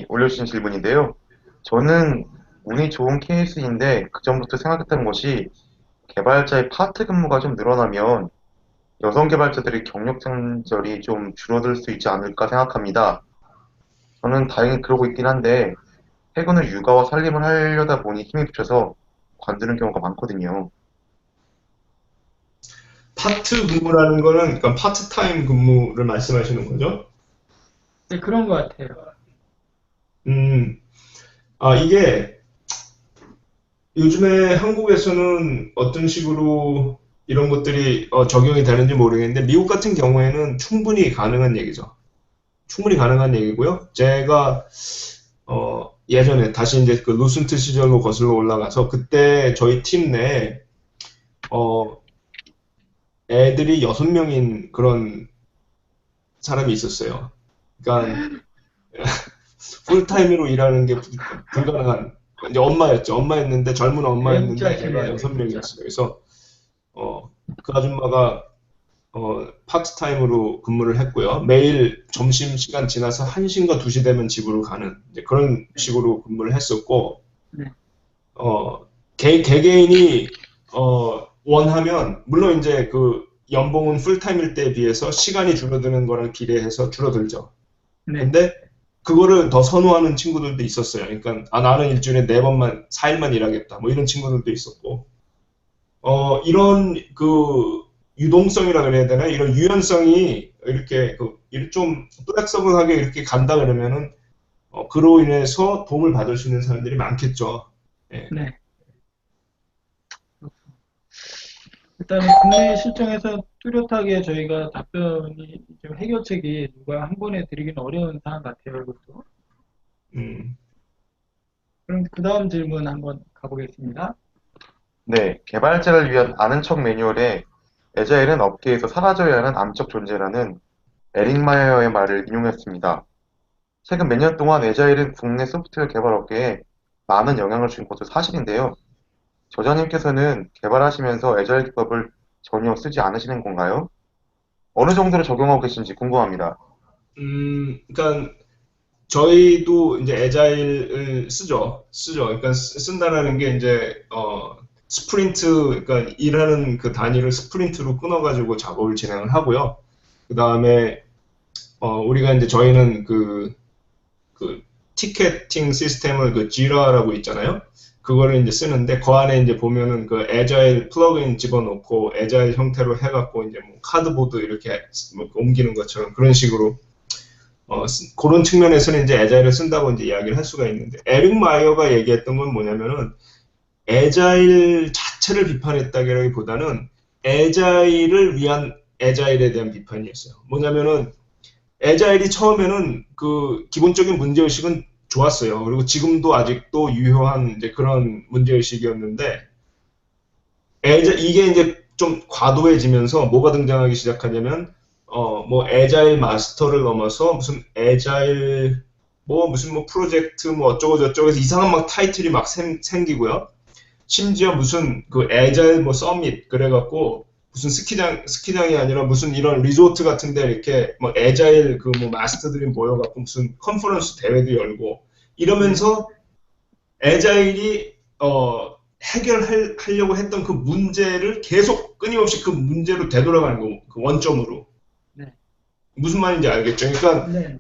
올려주신 질문인데요. 저는 운이 좋은 케이스인데 그전부터 생각했던 것이 개발자의 파트 근무가 좀 늘어나면 여성 개발자들의 경력 단절이 좀 줄어들 수 있지 않을까 생각합니다. 저는 다행히 그러고 있긴 한데 퇴근 후 육아와 살림을 하려다 보니 힘이 붙여서 관두는 경우가 많거든요. 파트 근무라는 거는 그러니까 파트타임 근무를 말씀하시는 거죠? 네, 그런 것 같아요. 이게 요즘에 한국에서는 어떤 식으로 이런 것들이 적용이 되는지 모르겠는데 미국 같은 경우에는 충분히 가능한 얘기죠. 충분히 가능한 얘기고요. 제가 예전에 다시 이제 그 루슨트 시절로 거슬러 올라가서 그때 저희 팀 내에 애들이 6명인 그런 사람이 있었어요. 그러니까 풀타임으로 일하는 게 불가능한 이제 엄마였는데 젊은 엄마였는데 애가 애국자시네요, 6명이었어요. 그래서 그 아줌마가 파트타임으로 근무를 했고요. 매일 점심시간 지나서 1시인가 2시 되면 집으로 가는 이제 그런 식으로 근무를 했었고 네. 개개인이 원하면 물론 이제 그 연봉은 풀타임일 때에 비해서 시간이 줄어드는 거랑 비례해서 줄어들죠. 네. 근데 그거를 더 선호하는 친구들도 있었어요. 그러니까 나는 일주일에 4번만 4일만 일하겠다. 뭐 이런 친구들도 있었고 이런 그 유동성이라 그래야 되나 이런 유연성이 이렇게 좀 플렉서블하게 이렇게 간다 그러면은 그로 인해서 도움을 받을 수 있는 사람들이 많겠죠. 예. 네. 일단은 국내 실정에서 뚜렷하게 저희가 답변이 좀 해결책이 누가 한 번에 드리기는 어려운 상황 같아요, 이것도. 그럼 그 다음 질문 한번 가보겠습니다. 네, 개발자를 위한 아는 척 매뉴얼에 애자일은 업계에서 사라져야 하는 암적 존재라는 에릭 마이어의 말을 인용했습니다. 최근 몇 년 동안 애자일은 국내 소프트웨어 개발 업계에 많은 영향을 준 것도 사실인데요. 저자님께서는 개발하시면서 애자일 기법을 전혀 쓰지 않으시는 건가요? 어느 정도로 적용하고 계신지 궁금합니다. 그러니까 저희도 이제 애자일을 쓰죠. 그러니까 쓴다라는 게 이제 스프린트, 그러니까 일하는 그 단위를 스프린트로 끊어가지고 작업을 진행을 하고요. 그 다음에 우리가 이제 저희는 그 티켓팅 시스템을 그 지라라고 있잖아요. 그거를 이제 쓰는데 그 안에 이제 보면은 그 애자일 플러그인 집어넣고 애자일 형태로 해갖고 이제 뭐 카드보드 이렇게 뭐 옮기는 것처럼 그런 식으로 그런 측면에서는 이제 애자일을 쓴다고 이제 이야기를 할 수가 있는데 에릭 마이어가 얘기했던 건 뭐냐면은 애자일 자체를 비판했다기보다는 애자일을 위한 애자일에 대한 비판이었어요. 뭐냐면은 애자일이 처음에는 그 기본적인 문제의식은 좋았어요. 그리고 지금도 아직도 유효한 이제 그런 문제의식이었는데 이게 이제 좀 과도해지면서 뭐가 등장하기 시작하냐면 뭐 애자일 마스터를 넘어서 무슨 애자일 무슨 뭐 프로젝트 뭐 어쩌고 저쩌고 해서 이상한 막 타이틀이 막 생기고요. 심지어 무슨 그 애자일 뭐 서밋 그래갖고 무슨 스키장이 아니라 무슨 이런 리조트 같은데 이렇게 뭐 애자일 그 뭐 마스터들이 모여갖고 무슨 컨퍼런스 대회도 열고 이러면서 애자일이 해결하려고 했던 그 문제를 계속 끊임없이 그 문제로 되돌아가는 거, 그 원점으로. 네. 무슨 말인지 알겠죠? 그러니까 네.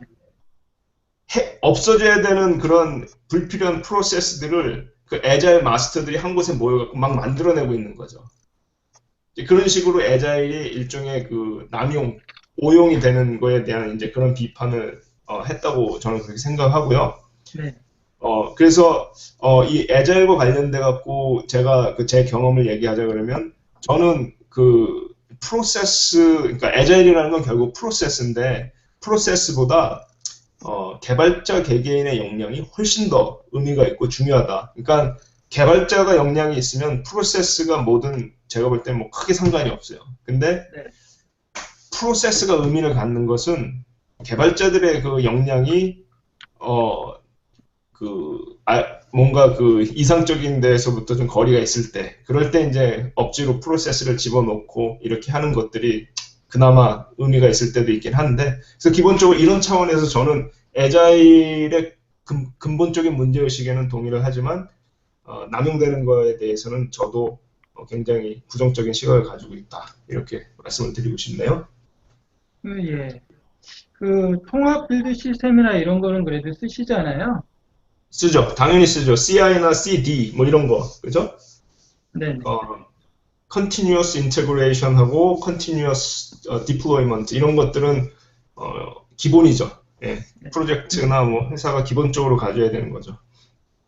없어져야 되는 그런 불필요한 프로세스들을 그 애자일 마스터들이 한 곳에 모여갖고 막 만들어내고 있는 거죠. 그런 식으로 애자일이 일종의 그 남용, 오용이 되는 거에 대한 이제 그런 비판을 했다고 저는 그렇게 생각하고요. 네. 그래서 이 애자일과 관련돼 갖고 제가 제 경험을 얘기하자 그러면 저는 그 프로세스, 그러니까 애자일이라는 건 결국 프로세스인데 프로세스보다 개발자 개개인의 역량이 훨씬 더 의미가 있고 중요하다. 그러니까 개발자가 역량이 있으면 프로세스가 뭐든 제가 볼 때 뭐 크게 상관이 없어요. 근데 네. 프로세스가 의미를 갖는 것은 개발자들의 그 역량이 뭔가 그 이상적인 데에서부터 좀 거리가 있을 때, 그럴 때 이제 억지로 프로세스를 집어넣고 이렇게 하는 것들이 그나마 의미가 있을 때도 있긴 한데, 그래서 기본적으로 이런 차원에서 저는 애자일의 근본적인 문제의식에는 동의를 하지만 남용되는 거에 대해서는 저도 굉장히 부정적인 시각을 가지고 있다. 이렇게 말씀을 드리고 싶네요. 예. 그 통합 빌드 시스템이나 이런 거는 그래도 쓰시잖아요. 쓰죠. 당연히 쓰죠. CI나 CD 뭐 이런 거. 그죠? 네. continuous integration하고 continuous deployment 이런 것들은 기본이죠. 예. 프로젝트나 뭐 회사가 기본적으로 가져야 되는 거죠.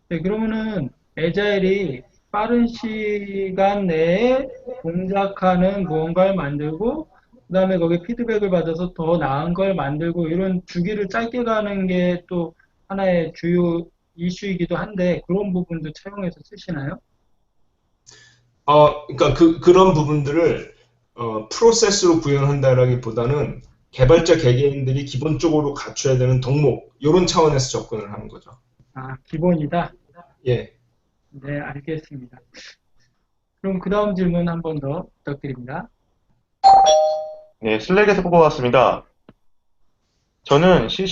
네, 그러면은 애자일이 빠른 시간 내에 동작하는 무언가를 만들고 그다음에 거기에 피드백을 받아서 더 나은 걸 만들고 이런 주기를 짧게 가는 게 또 하나의 주요 이슈이기도 한데 그런 부분도 차용해서 쓰시나요? 그러니까 그런 부분들을 프로세스로 구현한다라기보다는 개발자 개개인들이 기본적으로 갖춰야 되는 덕목 이런 차원에서 접근을 하는 거죠. 아, 기본이다. 예. 네, 알겠습니다. 그럼 그 다음 질문 한 번 더 부탁드립니다. 네, 슬랙에서 뽑아왔습니다. 저는 C#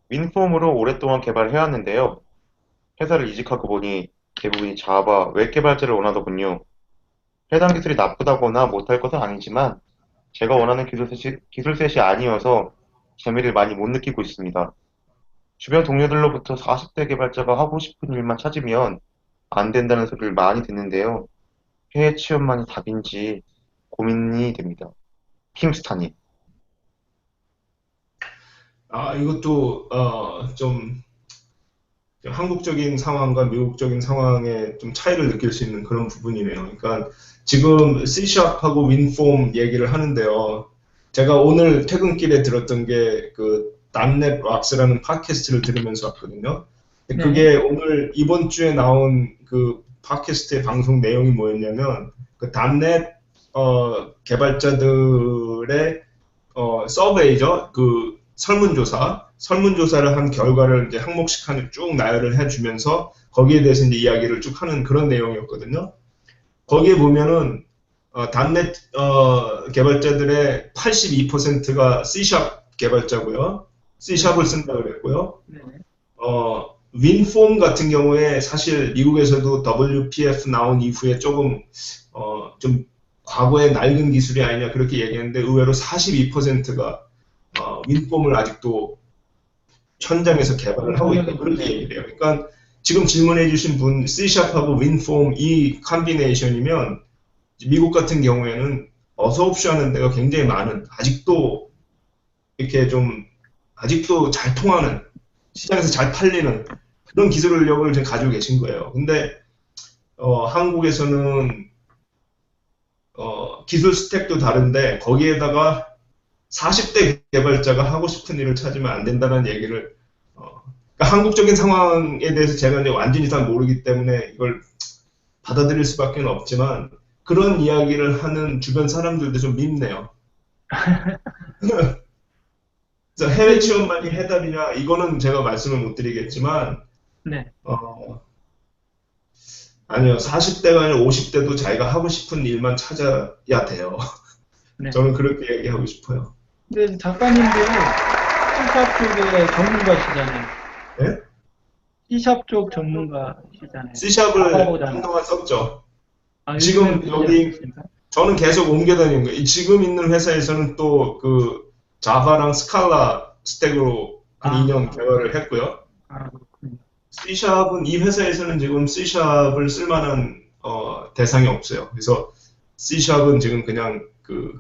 윈폼으로 오랫동안 개발을 해왔는데요. 회사를 이직하고 보니 대부분이 자바 웹 개발자를 원하더군요. 해당 기술이 나쁘다거나 못할 것은 아니지만 제가 원하는 기술셋이 아니어서 재미를 많이 못 느끼고 있습니다. 주변 동료들로부터 40대 개발자가 하고 싶은 일만 찾으면 안 된다는 소리를 많이 듣는데요. 해외 취업만이 답인지 고민이 됩니다. 팀스타님. 이것도 좀 한국적인 상황과 미국적인 상황에 좀 차이를 느낄 수 있는 그런 부분이네요. 그러니까 지금 C#하고 윈폼 얘기를 하는데요. 제가 오늘 퇴근길에 들었던 게 그 .NET Rocks라는 팟캐스트를 들으면서 왔거든요. 그게 오늘 이번 주에 나온 그 팟캐스트의 방송 내용이 뭐였냐면 그 .NET 개발자들의 서베이죠. 그 설문조사를 한 결과를 이제 항목씩 쭉 나열을 해주면서 거기에 대해서 이제 이야기를 쭉 하는 그런 내용이었거든요. 거기에 보면은 .NET 개발자들의 82%가 C# 개발자고요. C#을 쓴다고 그랬고요. 윈폼 같은 경우에 사실 미국에서도 WPF 나온 이후에 조금 좀 과거의 낡은 기술이 아니냐 그렇게 얘기했는데 의외로 42%가 윈폼을 아직도 현장에서 개발을 하고 있다. 그렇게 얘기를 해요. 그러니까 지금 질문해 주신 분 C샵하고 윈폼 이 컴비네이션이면 미국 같은 경우에는 어서옵쇼 하는 데가 굉장히 많은, 아직도 이렇게 좀 아직도 잘 통하는, 시장에서 잘 팔리는 그런 기술력을 지금 가지고 계신 거예요. 근데 한국에서는 기술 스택도 다른데 거기에다가 40대 개발자가 하고 싶은 일을 찾으면 안 된다는 얘기를, 그러니까 한국적인 상황에 대해서 제가 이제 완전히 다 모르기 때문에 이걸 받아들일 수밖에 없지만 그런 이야기를 하는 주변 사람들도 좀 밉네요. 그래서 해외 취업만이 해답이냐, 이거는 제가 말씀을 못 드리겠지만, 네. 아니요. 40대가 아니라 50대도 자기가 하고 싶은 일만 찾아야 돼요. 네. 저는 그렇게 얘기하고 싶어요. 근데 작가님도 C샵 쪽의 전문가시잖아요. 네? C샵 쪽 전문가시잖아요. C샵을 자바보다는. 한동안 썼죠. 요즘엔 지금 여기 어떻습니까? 저는 계속 옮겨 다니는 거예요. 지금 있는 회사에서는 또 그 자바랑 스칼라 스택으로 한 2년 개발을 했고요. 그렇군요. C샵은 이 회사에서는 지금 C샵을 쓸만한 대상이 없어요. 그래서 C샵은 지금 그냥 그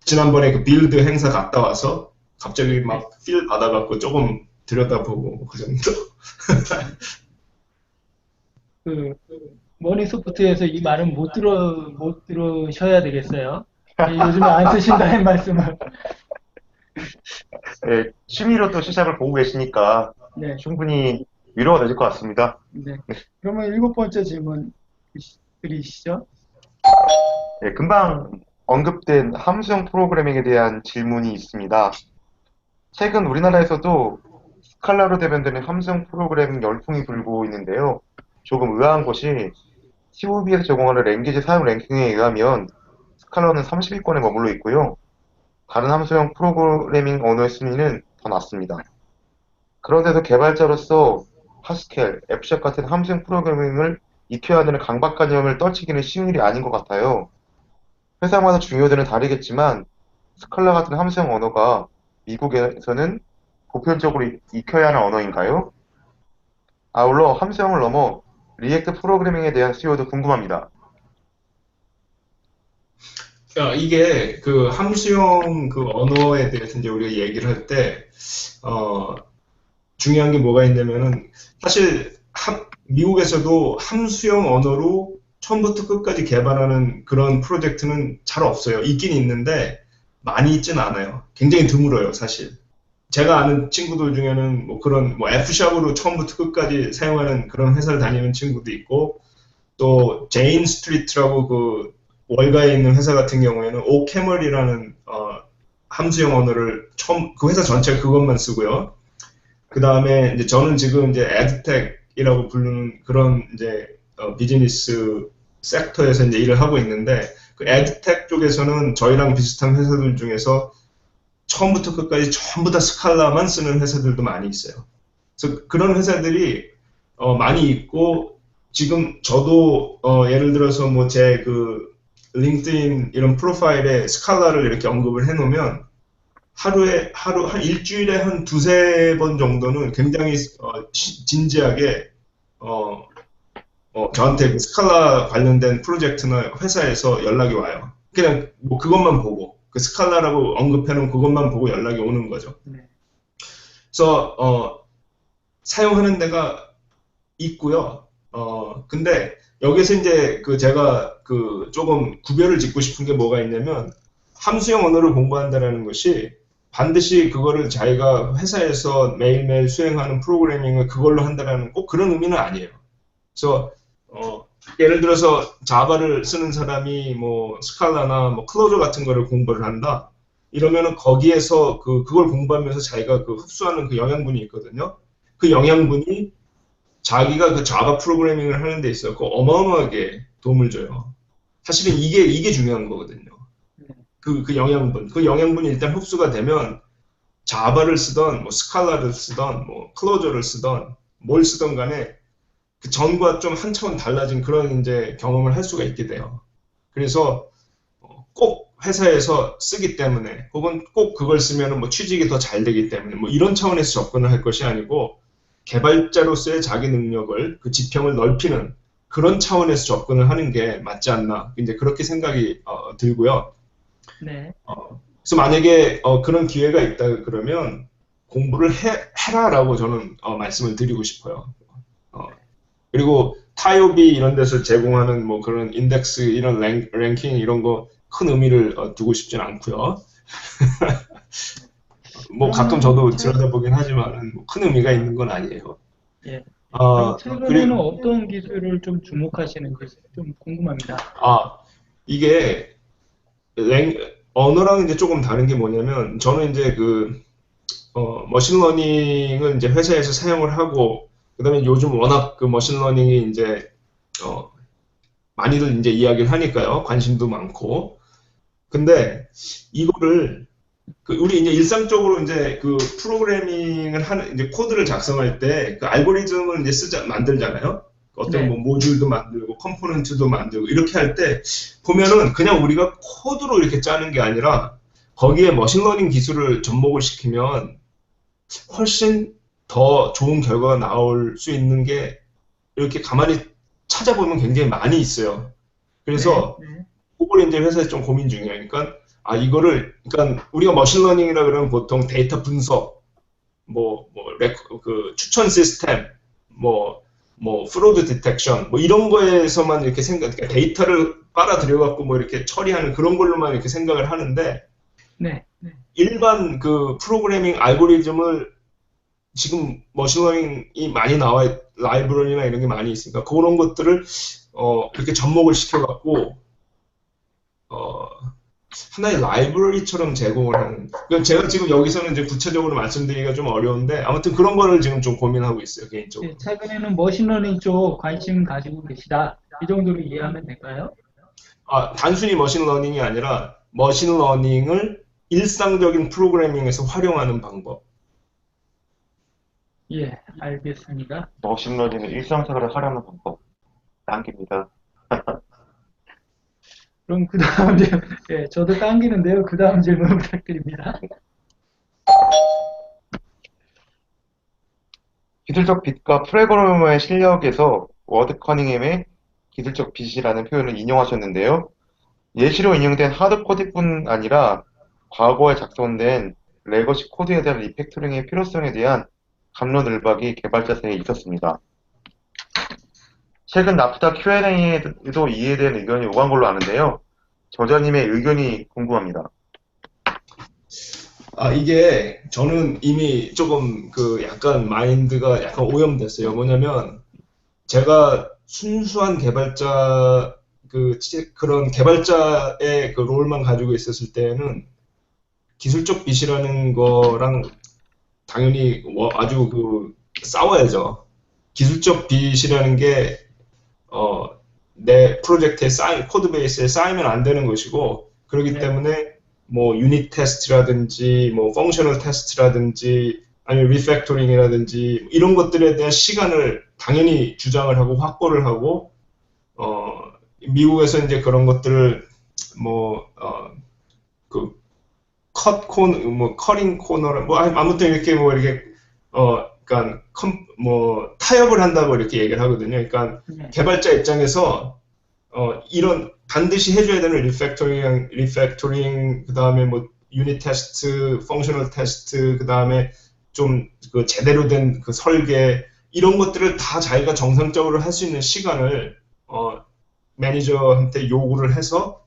지난번에 그 빌드 행사 갔다 와서 갑자기 막 필 받아갖고 조금 들여다보고 그 정도. 그 머니소프트에서 이 말은 못 들으셔야 되겠어요. 요즘에 안 쓰신다는 말씀을. 네, 취미로 또 C샵을 보고 계시니까 네. 충분히 위로가 되실 것 같습니다. 네. 그러면 7번째 질문 드리시죠. 네, 금방 언급된 함수형 프로그래밍에 대한 질문이 있습니다. 최근 우리나라에서도 스칼라로 대변되는 함수형 프로그래밍 열풍이 불고 있는데요. 조금 의아한 것이 TOB에서 제공하는 랭귀지 사용 랭킹에 의하면 스칼라는 30위권에 머물러 있고요. 다른 함수형 프로그래밍 언어의 순위는 더 낮습니다. 그런데도 개발자로서 하스켈, F# 같은 함수형 프로그래밍을 익혀야 하는 강박관념을 떨치기는 쉬운 일이 아닌 것 같아요. 회사마다 중요도는 다르겠지만 스칼라 같은 함수형 언어가 미국에서는 보편적으로 익혀야 하는 언어인가요? 아울러 함수형을 넘어 리액트 프로그래밍에 대한 수요도 궁금합니다. 이게 그 함수형 그 언어에 대해서 이제 우리가 얘기를 할 때 중요한 게 뭐가 있냐면은 사실 미국에서도 함수형 언어로 처음부터 끝까지 개발하는 그런 프로젝트는 잘 없어요. 있긴 있는데 많이 있진 않아요. 굉장히 드물어요, 사실. 제가 아는 친구들 중에는 뭐 그런 뭐 F샵으로 처음부터 끝까지 사용하는 그런 회사를 다니는 친구도 있고, 또 제인 스트리트라고 그 월가에 있는 회사 같은 경우에는 오캐멀이라는 함수형 언어를 그 회사 전체가 그것만 쓰고요. 그 다음에 이제 저는 지금 이제 에드텍이라고 부르는 그런 이제 비즈니스 섹터에서 이제 일을 하고 있는데, 그 에드텍 쪽에서는 저희랑 비슷한 회사들 중에서 처음부터 끝까지 전부 다 스칼라만 쓰는 회사들도 많이 있어요. 그래서 그런 회사들이 많이 있고, 지금 저도 예를 들어서 뭐 제 그 링크드인 이런 프로파일에 스칼라를 이렇게 언급을 해놓으면 한 일주일에 한 두세 번 정도는 굉장히 진지하게 저한테 그 스칼라 관련된 프로젝트나 회사에서 연락이 와요. 그냥 뭐 그것만 보고 그 스칼라라고 언급해놓은 그것만 보고 연락이 오는 거죠. 그래서 사용하는 데가 있고요. 근데 여기서 이제 그 제가 그 조금 구별을 짓고 싶은 게 뭐가 있냐면, 함수형 언어를 공부한다는 것이 반드시 그거를 자기가 회사에서 매일매일 수행하는 프로그래밍을 그걸로 한다는 꼭 그런 의미는 아니에요. 그래서 예를 들어서 자바를 쓰는 사람이 뭐 스칼라나 뭐 클로저 같은 거를 공부를 한다. 이러면은 거기에서 그걸 공부하면서 자기가 그 흡수하는 그 영양분이 있거든요. 그 영양분이 자기가 그 자바 프로그래밍을 하는 데 있어서 어마어마하게 도움을 줘요. 사실은 이게 중요한 거거든요. 그 영양분. 그 영양분이 일단 흡수가 되면 자바를 쓰던 뭐 스칼라를 쓰던 뭐 클로저를 쓰던 뭘 쓰던 간에 그 전과 좀 한 차원 달라진 그런 이제 경험을 할 수가 있게 돼요. 그래서 꼭 회사에서 쓰기 때문에 혹은 꼭 그걸 쓰면 뭐 취직이 더 잘 되기 때문에 뭐 이런 차원에서 접근을 할 것이 아니고 개발자로서의 자기 능력을 그 지평을 넓히는 그런 차원에서 접근을 하는 게 맞지 않나 이제 그렇게 생각이 들고요. 네. 그래서 만약에 그런 기회가 있다 그러면 공부를 해라라고 저는 말씀을 드리고 싶어요. 그리고 타협이 이런 데서 제공하는 뭐 그런 인덱스 이런 랭킹 이런 거 큰 의미를 두고 싶진 않고요. 뭐 가끔 저도 들여다보긴 하지만 큰 의미가 있는 건 아니에요. 예. 그럼 최근에는 그리고 어떤 기술을 좀 주목하시는지 좀 궁금합니다. 이게 언어랑 이제 조금 다른 게 뭐냐면 저는 이제 머신러닝을 이제 회사에서 사용을 하고 그다음에 요즘 워낙 그 머신러닝이 이제 많이들 이제 이야기를 하니까요. 관심도 많고. 근데 이거를 우리 이제 일상적으로 이제 그 프로그래밍을 하는 이제 코드를 작성할 때 그 알고리즘을 이제 만들잖아요. 어떤 뭐 모듈도 만들고 컴포넌트도 만들고 이렇게 할 때 보면은 그냥 우리가 코드로 이렇게 짜는 게 아니라 거기에 머신러닝 기술을 접목을 시키면 훨씬 더 좋은 결과가 나올 수 있는 게 이렇게 가만히 찾아보면 굉장히 많이 있어요. 그래서 그걸 이제 회사에서 좀 고민 중이에요. 그러니까 그러니까 우리가 머신러닝이라 그러면 보통 데이터 분석, 그 추천 시스템, 프로드 디텍션, 뭐 이런 거에서만 이렇게 그러니까 데이터를 빨아들여갖고 뭐 이렇게 처리하는 그런 걸로만 이렇게 생각을 하는데, 일반 그 프로그래밍 알고리즘을 지금 머신러닝이 많이 나와 라이브러리나 이런 게 많이 있으니까 그런 것들을 그렇게 접목을 시켜갖고 하나의 라이브러리처럼 제공을 하는. 그러니까 제가 지금 여기서는 이제 구체적으로 말씀드리기가 좀 어려운데 아무튼 그런 거를 지금 좀 고민하고 있어요 개인적으로. 최근에는 머신러닝 쪽 관심 가지고 계시다. 이 정도로 이해하면 될까요? 단순히 머신러닝이 아니라 머신러닝을 일상적인 프로그래밍에서 활용하는 방법. 예, 알겠습니다. 머신러닝을 일상생활에 활용하는 방법. 당깁니다. 그럼 그 다음 질문, 예, 저도 당기는데요. 그 다음 질문 부탁드립니다. 기술적 빛과 프로그래머의 실력에서 워드 커닝햄의 기술적 빛이라는 표현을 인용하셨는데요. 예시로 인용된 하드 코딩뿐 아니라 과거에 작성된 레거시 코드에 대한 리팩토링의 필요성에 대한 갑론을박이 개발자 사이에 있었습니다. 최근 나프타 Q&A에도 이에 대한 의견이 오간 걸로 아는데요. 저자님의 의견이 궁금합니다. 이게 저는 이미 조금 약간 마인드가 약간 오염됐어요. 뭐냐면 제가 순수한 개발자 그런 개발자의 그 롤만 가지고 있었을 때는 기술적 빛이라는 거랑 당연히 아주 싸워야죠. 기술적 빛이라는 게 내 프로젝트에 코드 베이스에 쌓이면 안 되는 것이고 그렇기 때문에 뭐 유닛 테스트라든지 뭐 펑셔널 테스트라든지 아니면 리팩토링이라든지 이런 것들에 대한 시간을 당연히 주장을 하고 확보를 하고 미국에서 이제 그런 것들을 커링 코너를 아무튼 이렇게 그러니까 타협을 한다고 이렇게 얘기를 하거든요. 그러니까 개발자 입장에서 이런 반드시 해줘야 되는 리팩토링 그다음에 뭐 유닛 테스트, 펑셔널 테스트 그다음에 좀 제대로 된 그 설계 이런 것들을 다 자기가 정상적으로 할 수 있는 시간을 매니저한테 요구를 해서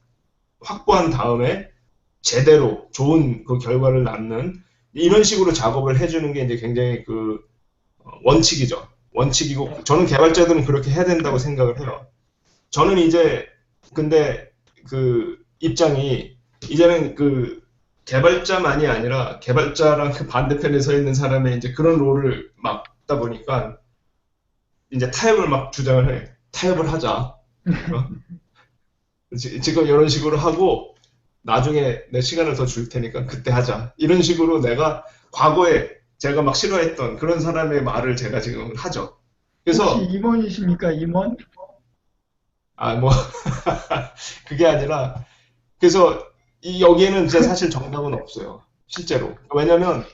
확보한 다음에 제대로 좋은 그 결과를 낳는 이런 식으로 작업을 해주는 게 이제 굉장히 원칙이죠. 원칙이고 저는 개발자들은 그렇게 해야 된다고 생각을 해요. 저는 이제 근데 입장이 이제는 개발자만이 아니라 개발자랑 반대편에 서 있는 사람의 이제 그런 롤을 맡다 보니까 이제 타협을 막 주장을 해. 타협을 하자. 지금 이런 식으로 하고 나중에 내 시간을 더 줄 테니까 그때 하자. 이런 식으로 내가 과거에 제가 막 싫어했던 그런 사람의 말을 제가 지금 하죠. 그래서 혹시 임원이십니까? 임원? 그게 아니라 그래서 여기에는 진짜 사실 정답은 없어요. 실제로. 왜냐면,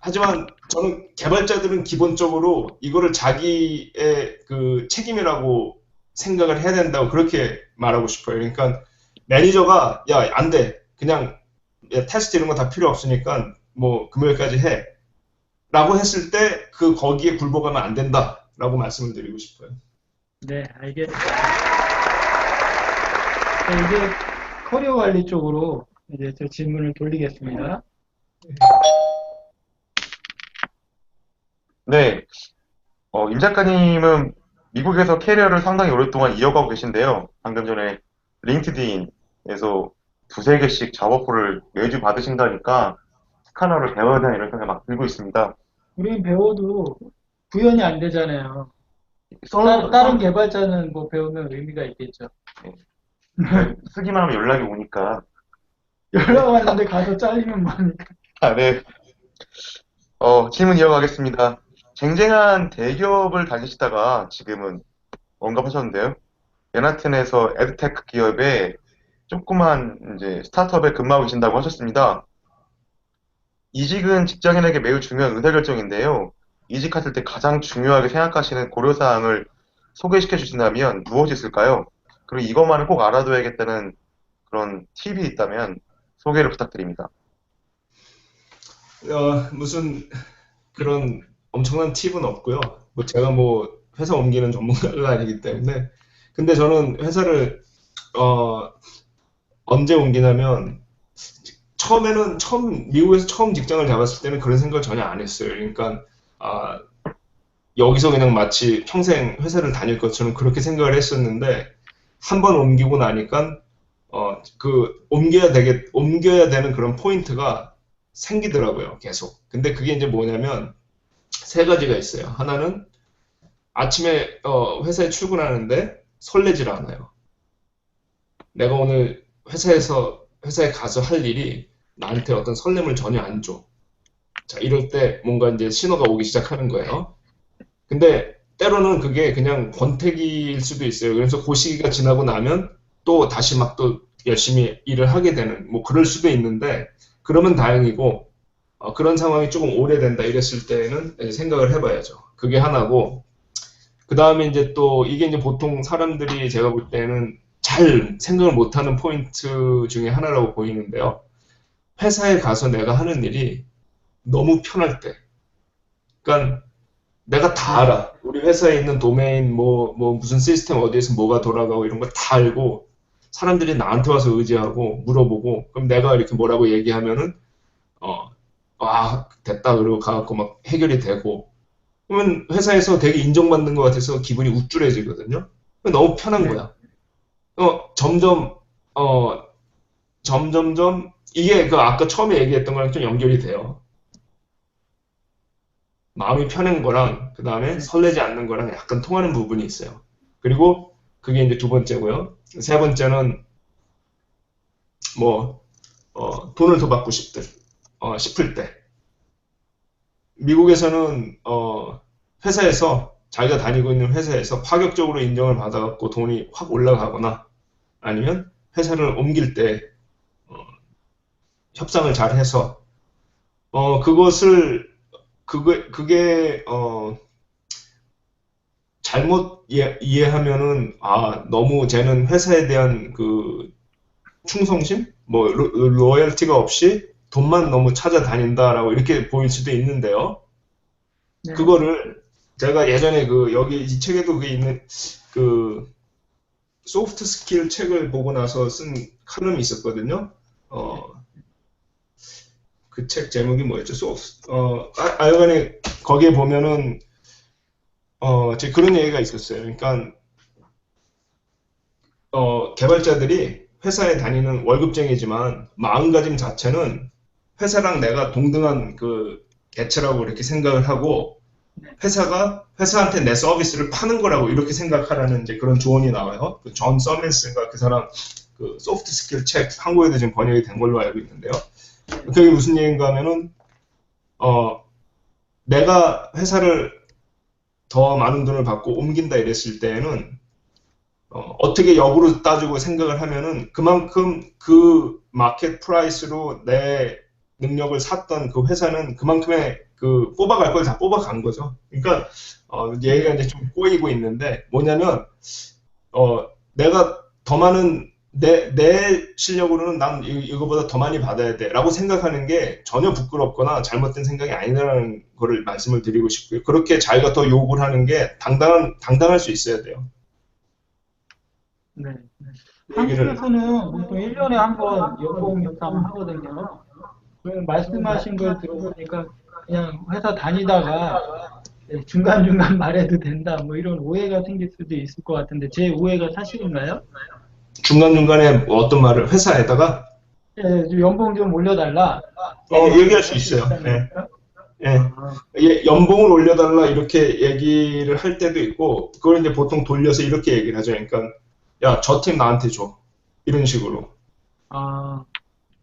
하지만 저는 개발자들은 기본적으로 이거를 자기의 그 책임이라고 생각을 해야 된다고 그렇게 말하고 싶어요. 그러니까 매니저가, 야, 안 돼. 그냥, 야, 테스트 이런 거 다 필요 없으니까 뭐 금요일까지 해. 라고 했을 때 거기에 굴복하면 안 된다. 라고 말씀을 드리고 싶어요. 네, 알겠습니다. 네, 이제 커리어 관리 쪽으로 이제 제 질문을 돌리겠습니다. 네, 임 작가님은 미국에서 캐리어를 상당히 오랫동안 이어가고 계신데요. 방금 전에 링크드인에서 두세 개씩 잡어포를 매주 받으신다니까 스카너를 배워야 되나 이런 생각이 막 들고 있습니다. 우린 배워도 구현이 안 되잖아요. 썰, 다른 개발자는 뭐 배우면 의미가 있겠죠. 쓰기만 하면 연락이 오니까. 연락 왔는데 가서 잘리면 뭐하니까. 아, 네. 질문 이어가겠습니다. 쟁쟁한 대기업을 다니시다가 지금은 언급하셨는데요. 맨하튼에서 에드테크 기업에 조그만 이제 스타트업에 근무하고 계신다고 하셨습니다. 이직은 직장인에게 매우 중요한 의사결정인데요. 이직하실 때 가장 중요하게 생각하시는 고려사항을 소개시켜 주신다면 무엇이 있을까요? 그리고 이것만은 꼭 알아둬야겠다는 그런 팁이 있다면 소개를 부탁드립니다. 무슨 그런 엄청난 팁은 없고요. 뭐 제가 뭐 회사 옮기는 전문가가 아니기 때문에. 근데 저는 회사를 언제 옮기냐면 미국에서 처음 직장을 잡았을 때는 그런 생각을 전혀 안 했어요. 그러니까 여기서 그냥 마치 평생 회사를 다닐 것처럼 그렇게 생각을 했었는데 한 번 옮기고 나니까 옮겨야 되는 그런 포인트가 생기더라고요, 계속. 근데 그게 이제 뭐냐면 세 가지가 있어요. 하나는 아침에 회사에 출근하는데 설레질 않아요. 내가 오늘 회사에 가서 할 일이 나한테 어떤 설렘을 전혀 안 줘. 자, 이럴 때 뭔가 이제 신호가 오기 시작하는 거예요. 근데 때로는 그게 그냥 권태기일 수도 있어요. 그래서 그 시기가 지나고 나면 또 다시 막 또 열심히 일을 하게 되는, 뭐 그럴 수도 있는데, 그러면 다행이고, 그런 상황이 조금 오래된다 이랬을 때는 생각을 해봐야죠. 그게 하나고, 그 다음에 이제 또 이게 이제 보통 사람들이 제가 볼 때는 잘 생각을 못하는 포인트 중에 하나라고 보이는데요. 회사에 가서 내가 하는 일이 너무 편할 때. 그러니까 내가 다 알아. 우리 회사에 있는 도메인, 뭐 무슨 시스템 어디에서 뭐가 돌아가고 이런 걸 다 알고 사람들이 나한테 와서 의지하고 물어보고 그럼 내가 이렇게 뭐라고 얘기하면은 됐다 그러고 가갖고 막 해결이 되고 그러면 회사에서 되게 인정받는 것 같아서 기분이 우쭐해지거든요. 너무 편한 거야. 점점점 이게 아까 처음에 얘기했던 거랑 좀 연결이 돼요. 마음이 편한 거랑 그 다음에 설레지 않는 거랑 약간 통하는 부분이 있어요. 그리고 그게 이제 두 번째고요. 세 번째는 돈을 더 받고 싶을 때. 미국에서는 회사에서 자기가 다니고 있는 회사에서 파격적으로 인정을 받아갖고 돈이 확 올라가거나 아니면 회사를 옮길 때 협상을 잘 해서 그게 잘못 이해하면은 너무 쟤는 회사에 대한 그 충성심 뭐 로열티가 없이 돈만 너무 찾아다닌다라고 이렇게 보일 수도 있는데요. 네. 그거를 제가 예전에 여기 이 책에도 그게 있는 소프트 스킬 책을 보고 나서 쓴 칼럼이 있었거든요. 그 책 제목이 뭐였죠? 하여간에 거기에 보면은 그런 얘기가 있었어요. 그러니까 개발자들이 회사에 다니는 월급쟁이지만 마음가짐 자체는 회사랑 내가 동등한 그 개체라고 이렇게 생각을 하고 회사한테 내 서비스를 파는 거라고 이렇게 생각하라는 이제 그런 조언이 나와요. 존 서맨스인가 그 사람 그 소프트 스킬 책 한국에도 지금 번역이 된 걸로 알고 있는데요. 그게 무슨 얘기인가 하면은 내가 회사를 더 많은 돈을 받고 옮긴다 이랬을 때에는 어떻게 역으로 따지고 생각을 하면은 그만큼 그 마켓 프라이스로 내 능력을 샀던 그 회사는 그만큼의 그 뽑아갈 걸 다 뽑아간 거죠. 그러니까 얘가 이제 좀 꼬이고 있는데 뭐냐면 내가 더 많은 내 실력으로는 난 이거보다 더 많이 받아야 돼라고 생각하는 게 전혀 부끄럽거나 잘못된 생각이 아니라는 거를 말씀을 드리고 싶고요. 그렇게 자기가 더 요구를 하는 게 당당할 수 있어야 돼요. 네. 얘기를 한국에서는 보통 1년에 한 번 연봉 협상 하거든요. 그럼 말씀하신 걸 들어보니까 그냥 회사 다니다가 중간중간 말해도 된다, 뭐 이런 오해가 생길 수도 있을 것 같은데, 제 오해가 사실인가요? 중간중간에 어떤 말을 회사에다가 연봉 좀 올려달라. 얘기할 수 있어요. 예. 예. 연봉을 올려달라 이렇게 얘기를 할 때도 있고 그걸 이제 보통 돌려서 이렇게 얘기를 하죠. 그러니까 야, 저 팀 나한테 줘. 이런 식으로. 아,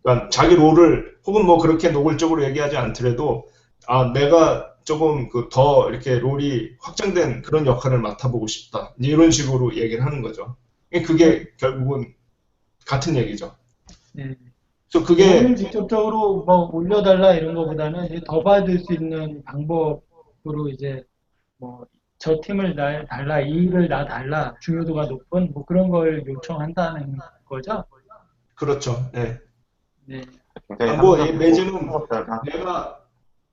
그러니까 자기 롤을 혹은 뭐 그렇게 노골적으로 얘기하지 않더라도 내가 조금 더 이렇게 롤이 확장된 그런 역할을 맡아보고 싶다. 이런 식으로 얘기를 하는 거죠. 그게 결국은 같은 얘기죠. 네. 그래서 그게 돈을 직접적으로 뭐 올려달라 이런 거보다는 이제 더 받을 수 있는 방법으로 이제 뭐 저 팀을 달라, 이 일을 나 달라, 중요도가 높은 뭐 그런 걸 요청한다는 거죠. 그렇죠. 예. 네. 굉장히 뭐 합리적이고 내지는 생각보다 내가 더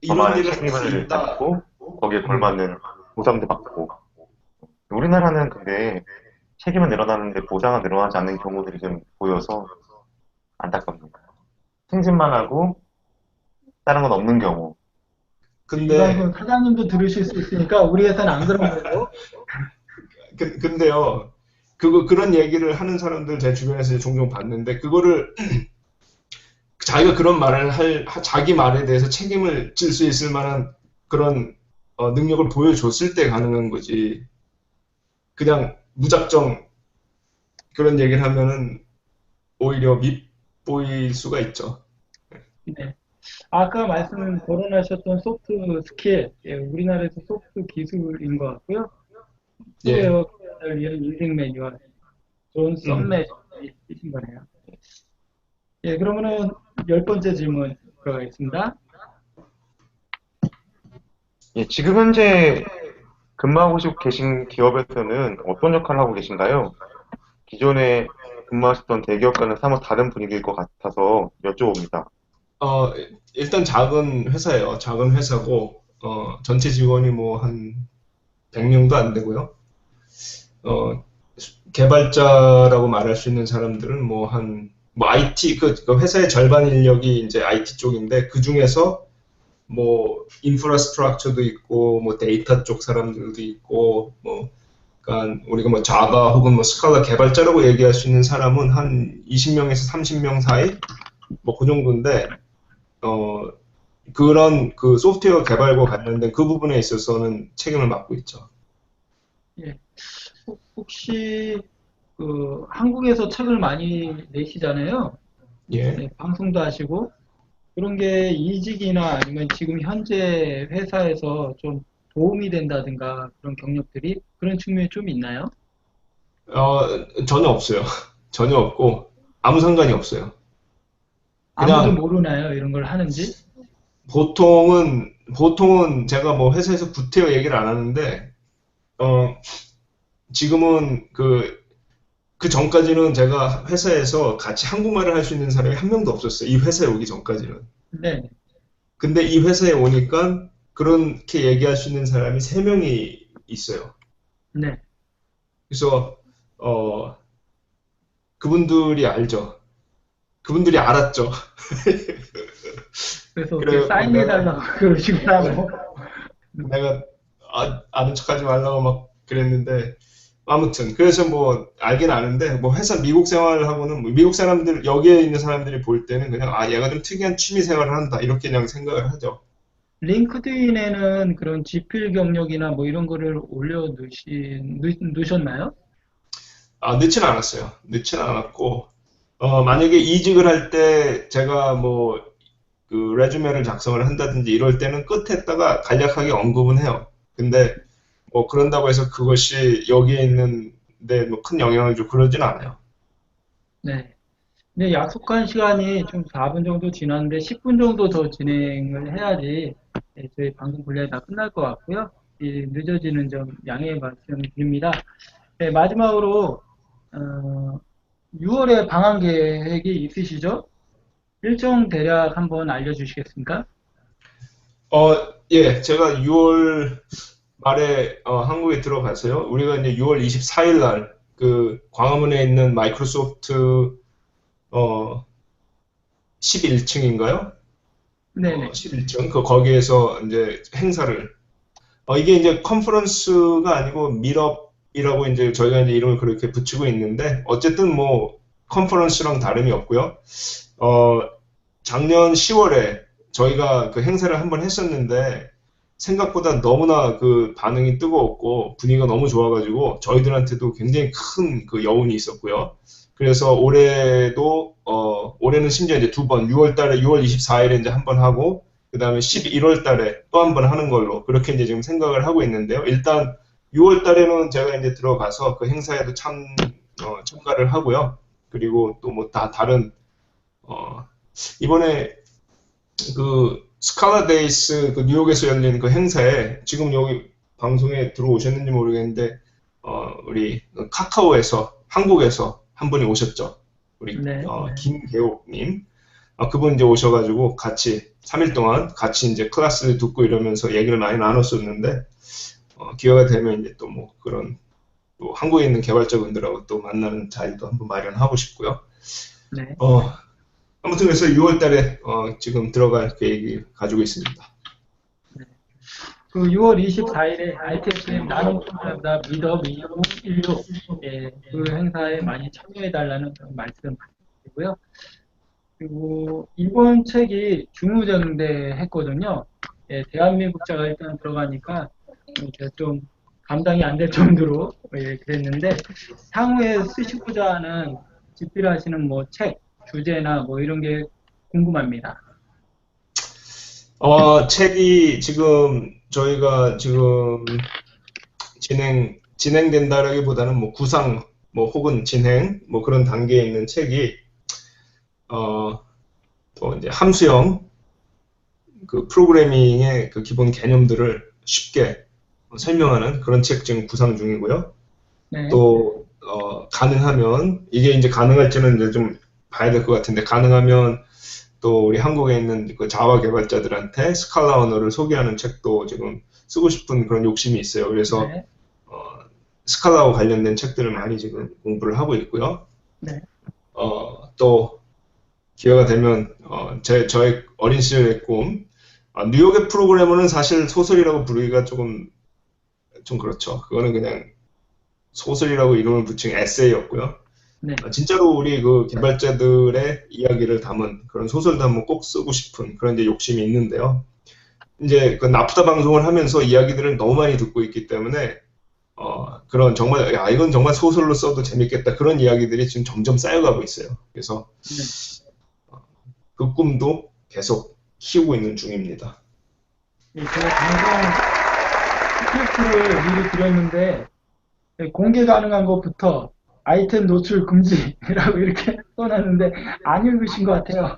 이런 많은 일을 할 수 책임을 있다. 갖고 거기에 걸맞는 보상도 받고 우리나라는 근데 책임은 늘어나는데 보상은 늘어나지 않는 경우들이 좀 보여서 안타깝습니다. 승진만 하고 다른 건 없는 경우. 이 근데 방송 사장님도 들으실 수 있으니까 우리 회사는 안 그런 거고. 근데요. 그런 얘기를 하는 사람들 제 주변에서 종종 봤는데 그거를 자기가 그런 말을 자기 말에 대해서 책임을 질 수 있을 만한 그런 능력을 보여줬을 때 가능한 거지. 그냥 무작정 그런 얘기를 하면은 오히려 밉보일 수가 있죠. 네. 아까 거론하셨던 소프트 스킬, 우리나라에서 소프트 기술인 것 같고요. 예. 소프트웨어를 위한 인생 매뉴얼, 좋은 썸매이신 거네요. 예, 그러면은 10번째 질문 들어가겠습니다. 예, 지금 현재 근무하고 계신 기업에서는 어떤 역할을 하고 계신가요? 기존에 근무하셨던 대기업과는 사뭇 다른 분위기일 것 같아서 여쭤봅니다. 일단 작은 회사예요. 작은 회사고 전체 직원이 뭐 한 100명도 안 되고요. 개발자라고 말할 수 있는 사람들은 뭐 IT 그 회사의 절반 인력이 이제 IT 쪽인데 그 중에서 뭐 인프라스트럭처도 있고 뭐 데이터 쪽 사람들도 있고 뭐 그러니까 우리가 뭐 자바 혹은 뭐 스칼라 개발자라고 얘기할 수 있는 사람은 한 20명에서 30명 사이 뭐 그 정도인데 그런 그 소프트웨어 개발과 관련된 그 부분에 있어서는 책임을 맡고 있죠. 예. 혹시 한국에서 책을 많이 내시잖아요. 예. 네, 방송도 하시고 그런 게 이직이나 아니면 지금 현재 회사에서 좀 도움이 된다든가 그런 경력들이 그런 측면이 좀 있나요? 전혀 없어요. 전혀 없고 아무 상관이 없어요. 아무도 그냥 모르나요? 이런 걸 하는지? 보통은 제가 뭐 회사에서 구태여 얘기를 안 하는데 지금은 그 전까지는 제가 회사에서 같이 한국말을 할 수 있는 사람이 한 명도 없었어요. 이 회사에 오기 전까지는. 네, 근데 이 회사에 오니까 그렇게 얘기할 수 있는 사람이 세 명이 있어요. 네. 그래서 그분들이 알죠. 그분들이 알았죠. 그래서 그래요. 사인해달라고 그러시더라고. 내가 아는 척하지 말라고 막 그랬는데 아무튼 그래서 뭐 알긴 아는데 뭐 회사 미국 생활하고는 뭐 미국 사람들 여기에 있는 사람들이 볼 때는 그냥 얘가 좀 특이한 취미 생활을 한다 이렇게 그냥 생각을 하죠. 링크드인에는 그런 지필 경력이나 뭐 이런 거를 넣으셨나요? 넣지는 않았어요. 넣지는 않았고 만약에 이직을 할 때 제가 뭐 그 레주메를 작성을 한다든지 이럴 때는 끝에다가 간략하게 언급은 해요. 근데 뭐 그런다고 해서 그것이 여기에 있는 데 뭐 큰 영향을 주고 그러진 않아요. 네. 근데 약속한 시간이 좀 4분 정도 지났는데 10분 정도 더 진행을 해야지 저희 방송 분량이 다 끝날 것 같고요. 이 늦어지는 점 양해 말씀드립니다. 네, 마지막으로 6월에 방학 계획이 있으시죠? 일정 대략 한번 알려주시겠습니까? 예, 제가 6월 말에 한국에 들어가서요. 우리가 이제 6월 24일 날 그 광화문에 있는 마이크로소프트 11층인가요? 네네. 11층 거기에서 이제 행사를 이게 이제 컨퍼런스가 아니고 밀업이라고 이제 저희가 이제 이름을 그렇게 붙이고 있는데 어쨌든 뭐 컨퍼런스랑 다름이 없고요. 어, 작년 10월에 저희가 그 행사를 한번 했었는데 생각보다 너무나 그 반응이 뜨거웠고 분위기가 너무 좋아가지고 저희들한테도 굉장히 큰 그 여운이 있었고요. 그래서 올해는 심지어 이제 두 번, 6월 달에 6월 24일에 이제 한 번 하고 그 다음에 11월 달에 또 한 번 하는 걸로 그렇게 이제 지금 생각을 하고 있는데요. 일단 6월 달에는 제가 이제 들어가서 그 행사에도 참가를 하고요. 그리고 또 뭐 다른 이번에 그 스칼라 데이스 그 뉴욕에서 열린 그 행사에 지금 여기 방송에 들어오셨는지 모르겠는데 우리 카카오에서 한국에서 한 분이 오셨죠. 우리 네. 김계옥님. 그분 이제 오셔가지고 같이 3일 동안 같이 이제 클래스를 듣고 이러면서 얘기를 많이 나눴었는데 기회가 되면 이제 또 뭐 그런 또 한국에 있는 개발자분들하고 또 만나는 자리도 한번 마련하고 싶고요. 네. 아무튼 그래서 6월 달에 지금 들어갈 계획이 가지고 있습니다. 그 6월 24일에 ITSM 나눔 프로그램보다 미더 2016 그 행사에 많이 참여해달라는 그런 말씀 드리고요. 그리고 이번 책이 중무장대 했거든요. 대한민국자가 일단 들어가니까 제가 좀 감당이 안 될 정도로 그랬는데 향후에 쓰시고자 하는 집필하시는 뭐 책, 주제나 뭐 이런 게 궁금합니다. 책이 지금 저희가 지금 진행된다라기보다는 뭐 구상, 뭐 혹은 진행, 뭐 그런 단계에 있는 책이, 또 이제 함수형, 그 프로그래밍의 그 기본 개념들을 쉽게 설명하는 그런 책 지금 구상 중이고요. 네. 또, 가능하면, 이게 이제 가능할지는 이제 좀 봐야 될 것 같은데, 가능하면 또 우리 한국에 있는 그 자바 개발자들한테 스칼라 언어를 소개하는 책도 지금 쓰고 싶은 그런 욕심이 있어요. 그래서 네. 스칼라와 관련된 책들을 많이 지금 공부를 하고 있고요. 네. 또 기회가 되면 저의 어린 시절의 꿈, 뉴욕의 프로그래머는 사실 소설이라고 부르기가 좀 그렇죠. 그거는 그냥 소설이라고 이름을 붙인 에세이였고요. 네. 진짜로 우리 그 개발자들의 이야기를 담은 그런 소설도 한번 꼭 쓰고 싶은 그런 이제 욕심이 있는데요. 이제 그 나프타 방송을 하면서 이야기들을 너무 많이 듣고 있기 때문에 그런 정말 이건 정말 소설로 써도 재밌겠다 그런 이야기들이 지금 점점 쌓여가고 있어요. 그래서 그 꿈도 계속 키우고 있는 중입니다. 네, 제가 방송 스크립트를 미리 드렸는데 공개 가능한 것부터 아이템 노출 금지라고 이렇게 써놨는데 안 읽으신 것 같아요.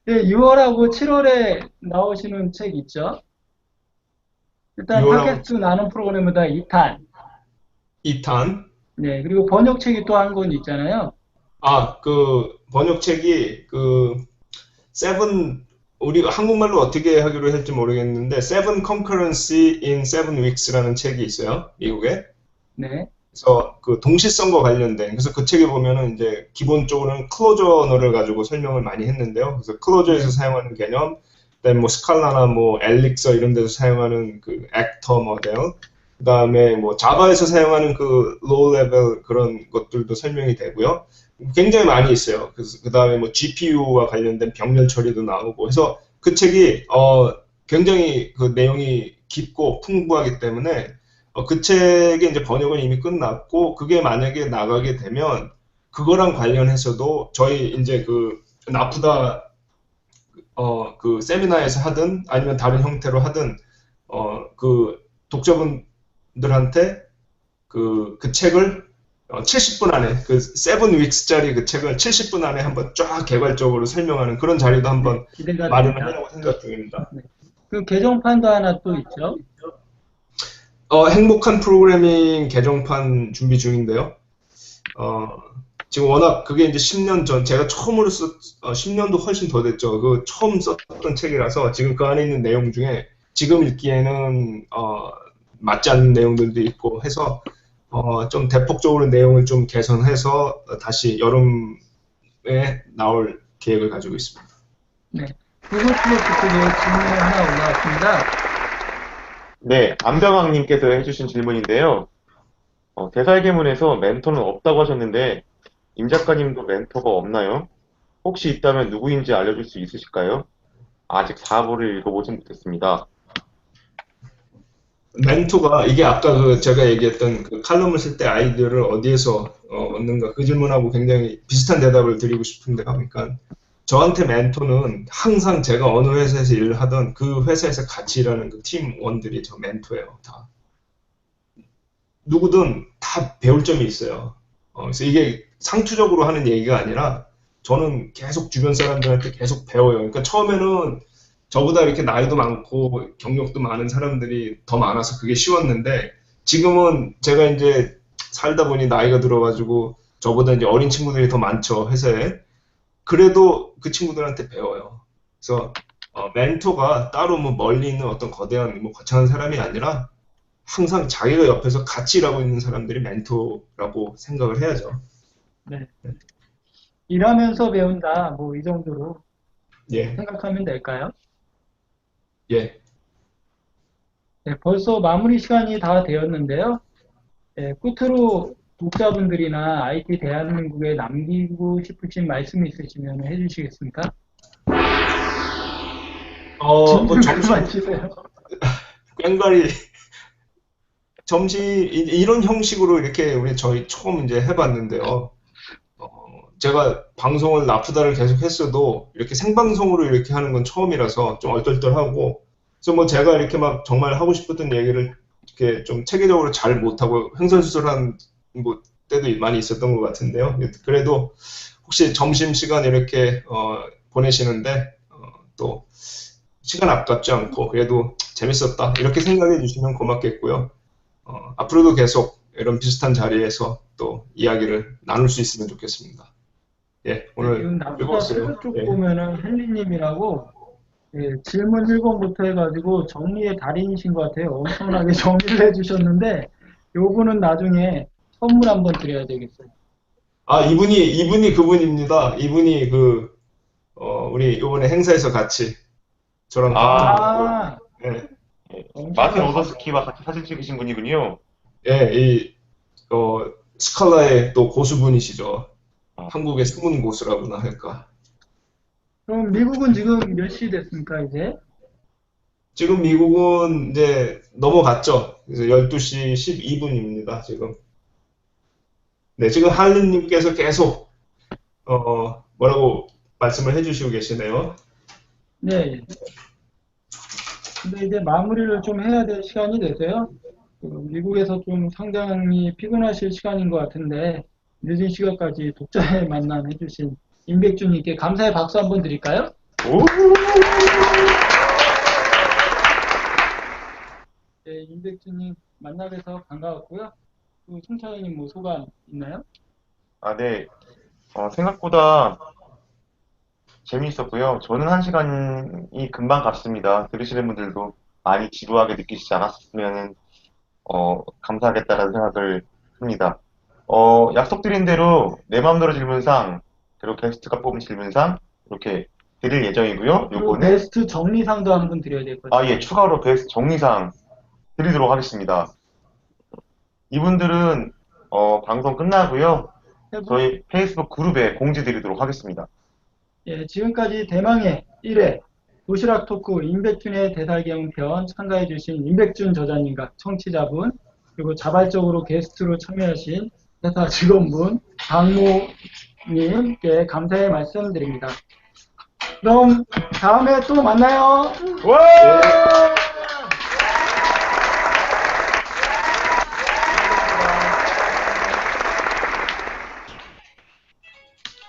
네, 6월하고 7월에 나오시는 책 있죠? 일단 6월하고 팟캐스트 나눔 프로그램보다 2탄. 2탄. 네, 그리고 번역책이 또 한 권 있잖아요. 그 번역책이 그 우리 한국말로 어떻게 하기로 할지 모르겠는데 Seven Concurrency in Seven Weeks라는 책이 있어요. 미국에. 네. 그래서 그 동시성과 관련된 그래서 그 책에 보면은 이제 기본적으로는 클로저 언어를 가지고 설명을 많이 했는데요. 그래서 클로저에서 사용하는 개념, 그다음에 뭐 스칼라나 뭐 엘릭서 이런 데서 사용하는 그 액터 모델, 그다음에 뭐 자바에서 사용하는 그 로우 레벨 그런 것들도 설명이 되고요. 굉장히 많이 있어요. 그래서 그다음에 뭐 GPU와 관련된 병렬 처리도 나오고 해서 그 책이 굉장히 그 내용이 깊고 풍부하기 때문에 그 책의 이제 번역은 이미 끝났고 그게 만약에 나가게 되면 그거랑 관련해서도 저희 이제 그 나프다 그 세미나에서 하든 아니면 다른 형태로 하든 그 독자분들한테 그 책을 70분 안에, 그 7위크스짜리 그 책을 70분 안에 한번 쫙 개괄적으로 설명하는 그런 자리도 한번 기대가 마련을 됩니다. 하려고 생각 중입니다. 네. 그 개정판도 하나 또 있죠. 행복한 프로그래밍 개정판 준비 중인데요. 지금 워낙 그게 이제 10년 전, 제가 처음으로 10년도 훨씬 더 됐죠. 그 처음 썼던 책이라서 지금 그 안에 있는 내용 중에 지금 읽기에는 맞지 않는 내용들도 있고 해서 좀 대폭적으로 내용을 좀 개선해서 다시 여름에 나올 계획을 가지고 있습니다. 네. 구글 플러스 쪽에 질문이 하나 올라왔습니다. 네, 안병왕님께서 해주신 질문인데요. 대살개문에서 멘토는 없다고 하셨는데, 임 작가님도 멘토가 없나요? 혹시 있다면 누구인지 알려줄 수 있으실까요? 아직 4부를 읽어보진 못했습니다. 멘토가 이게 아까 그 제가 얘기했던 그 칼럼을 쓸 때 아이디어를 어디에서 얻는가 그 질문하고 굉장히 비슷한 대답을 드리고 싶은데 그러니까 저한테 멘토는 항상 제가 어느 회사에서 일을 하던 그 회사에서 같이 일하는 그 팀원들이 저 멘토예요. 다 누구든 다 배울 점이 있어요. 그래서 이게 상투적으로 하는 얘기가 아니라 저는 계속 주변 사람들한테 계속 배워요. 그러니까 처음에는 저보다 이렇게 나이도 많고 경력도 많은 사람들이 더 많아서 그게 쉬웠는데 지금은 제가 이제 살다 보니 나이가 들어가지고 저보다 이제 어린 친구들이 더 많죠, 회사에. 그래도 그 친구들한테 배워요. 그래서 멘토가 따로 뭐 멀리 있는 어떤 거대한 뭐 거창한 사람이 아니라 항상 자기가 옆에서 같이 일하고 있는 사람들이 멘토라고 생각을 해야죠. 네. 일하면서 배운다. 뭐 이 정도로 예, 생각하면 될까요? 예. 네, 벌써 마무리 시간이 다 되었는데요. 네, 끝으로 독자분들이나 IT 대한민국에 남기고 싶으신 말씀 있으시면 해주시겠습니까? 뭐 질문만 주세요. 꽹과리 이런 형식으로 이렇게 저희 처음 이제 해봤는데요. 제가 방송을 나프다를 계속 했어도 이렇게 생방송으로 이렇게 하는 건 처음이라서 좀 얼떨떨하고 그래서 뭐 제가 이렇게 막 정말 하고 싶었던 얘기를 이렇게 좀 체계적으로 잘 못하고 횡설수설한 뭐 때도 많이 있었던 것 같은데요. 그래도 혹시 점심시간 이렇게 보내시는데 또 시간 아깝지 않고 그래도 재밌었다 이렇게 생각해 주시면 고맙겠고요. 앞으로도 계속 이런 비슷한 자리에서 또 이야기를 나눌 수 있으면 좋겠습니다. 예, 오늘 지금 나보다 즐거웠어요. 쪽 예. 보면은 헨리님이라고 예, 질문 1번부터 해가지고 정리의 달인이신 것 같아요. 엄청나게 정리를 해주셨는데 요거는 나중에 선물 한번 드려야 되겠어요. 이분이 그분입니다. 이분이 우리 이번에 행사에서 같이 저랑 아, 예, 마틴 오더스키와 같이 사진 찍으신 분이군요. 예, 스칼라의 또 고수분이시죠. 아. 한국의 숨은 고수라고나 할까. 그럼 미국은 지금 몇 시 됐습니까, 이제? 지금 미국은 이제 넘어갔죠. 그래서 12시 12분입니다, 지금. 네, 지금 할린님께서 계속, 뭐라고 말씀을 해주시고 계시네요. 네. 근데 이제 마무리를 좀 해야 될 시간이 돼서요. 미국에서 좀 상당히 피곤하실 시간인 것 같은데, 늦은 시간까지 독자의 만남 해주신 임백준님께 감사의 박수 한번 드릴까요? 오! 네, 임백준님 만나 뵈서 반가웠고요. 또 송차장님 뭐 소감 있나요? 네. 생각보다 재미있었고요. 저는 1시간이 금방 갔습니다. 들으시는 분들도 많이 지루하게 느끼시지 않았으면 감사하겠다라는 생각을 합니다. 약속드린 대로 내 맘대로 질문상, 그리고 게스트가 뽑은 질문상 이렇게 드릴 예정이고요. 그리고 요거는 베스트 정리상도 한 번 드려야 될 것 같아요. 예, 추가로 베스트 정리상 드리도록 하겠습니다. 이분들은 방송 끝나고요. 저희 페이스북 그룹에 공지 드리도록 하겠습니다. 예, 지금까지 대망의 1회 도시락 토크 임백준의 대살경 편 참가해주신 임백준 저자님과 청취자분 그리고 자발적으로 게스트로 참여하신 회사 직원분 강모님께 감사의 말씀드립니다. 그럼 다음에 또 만나요. 와!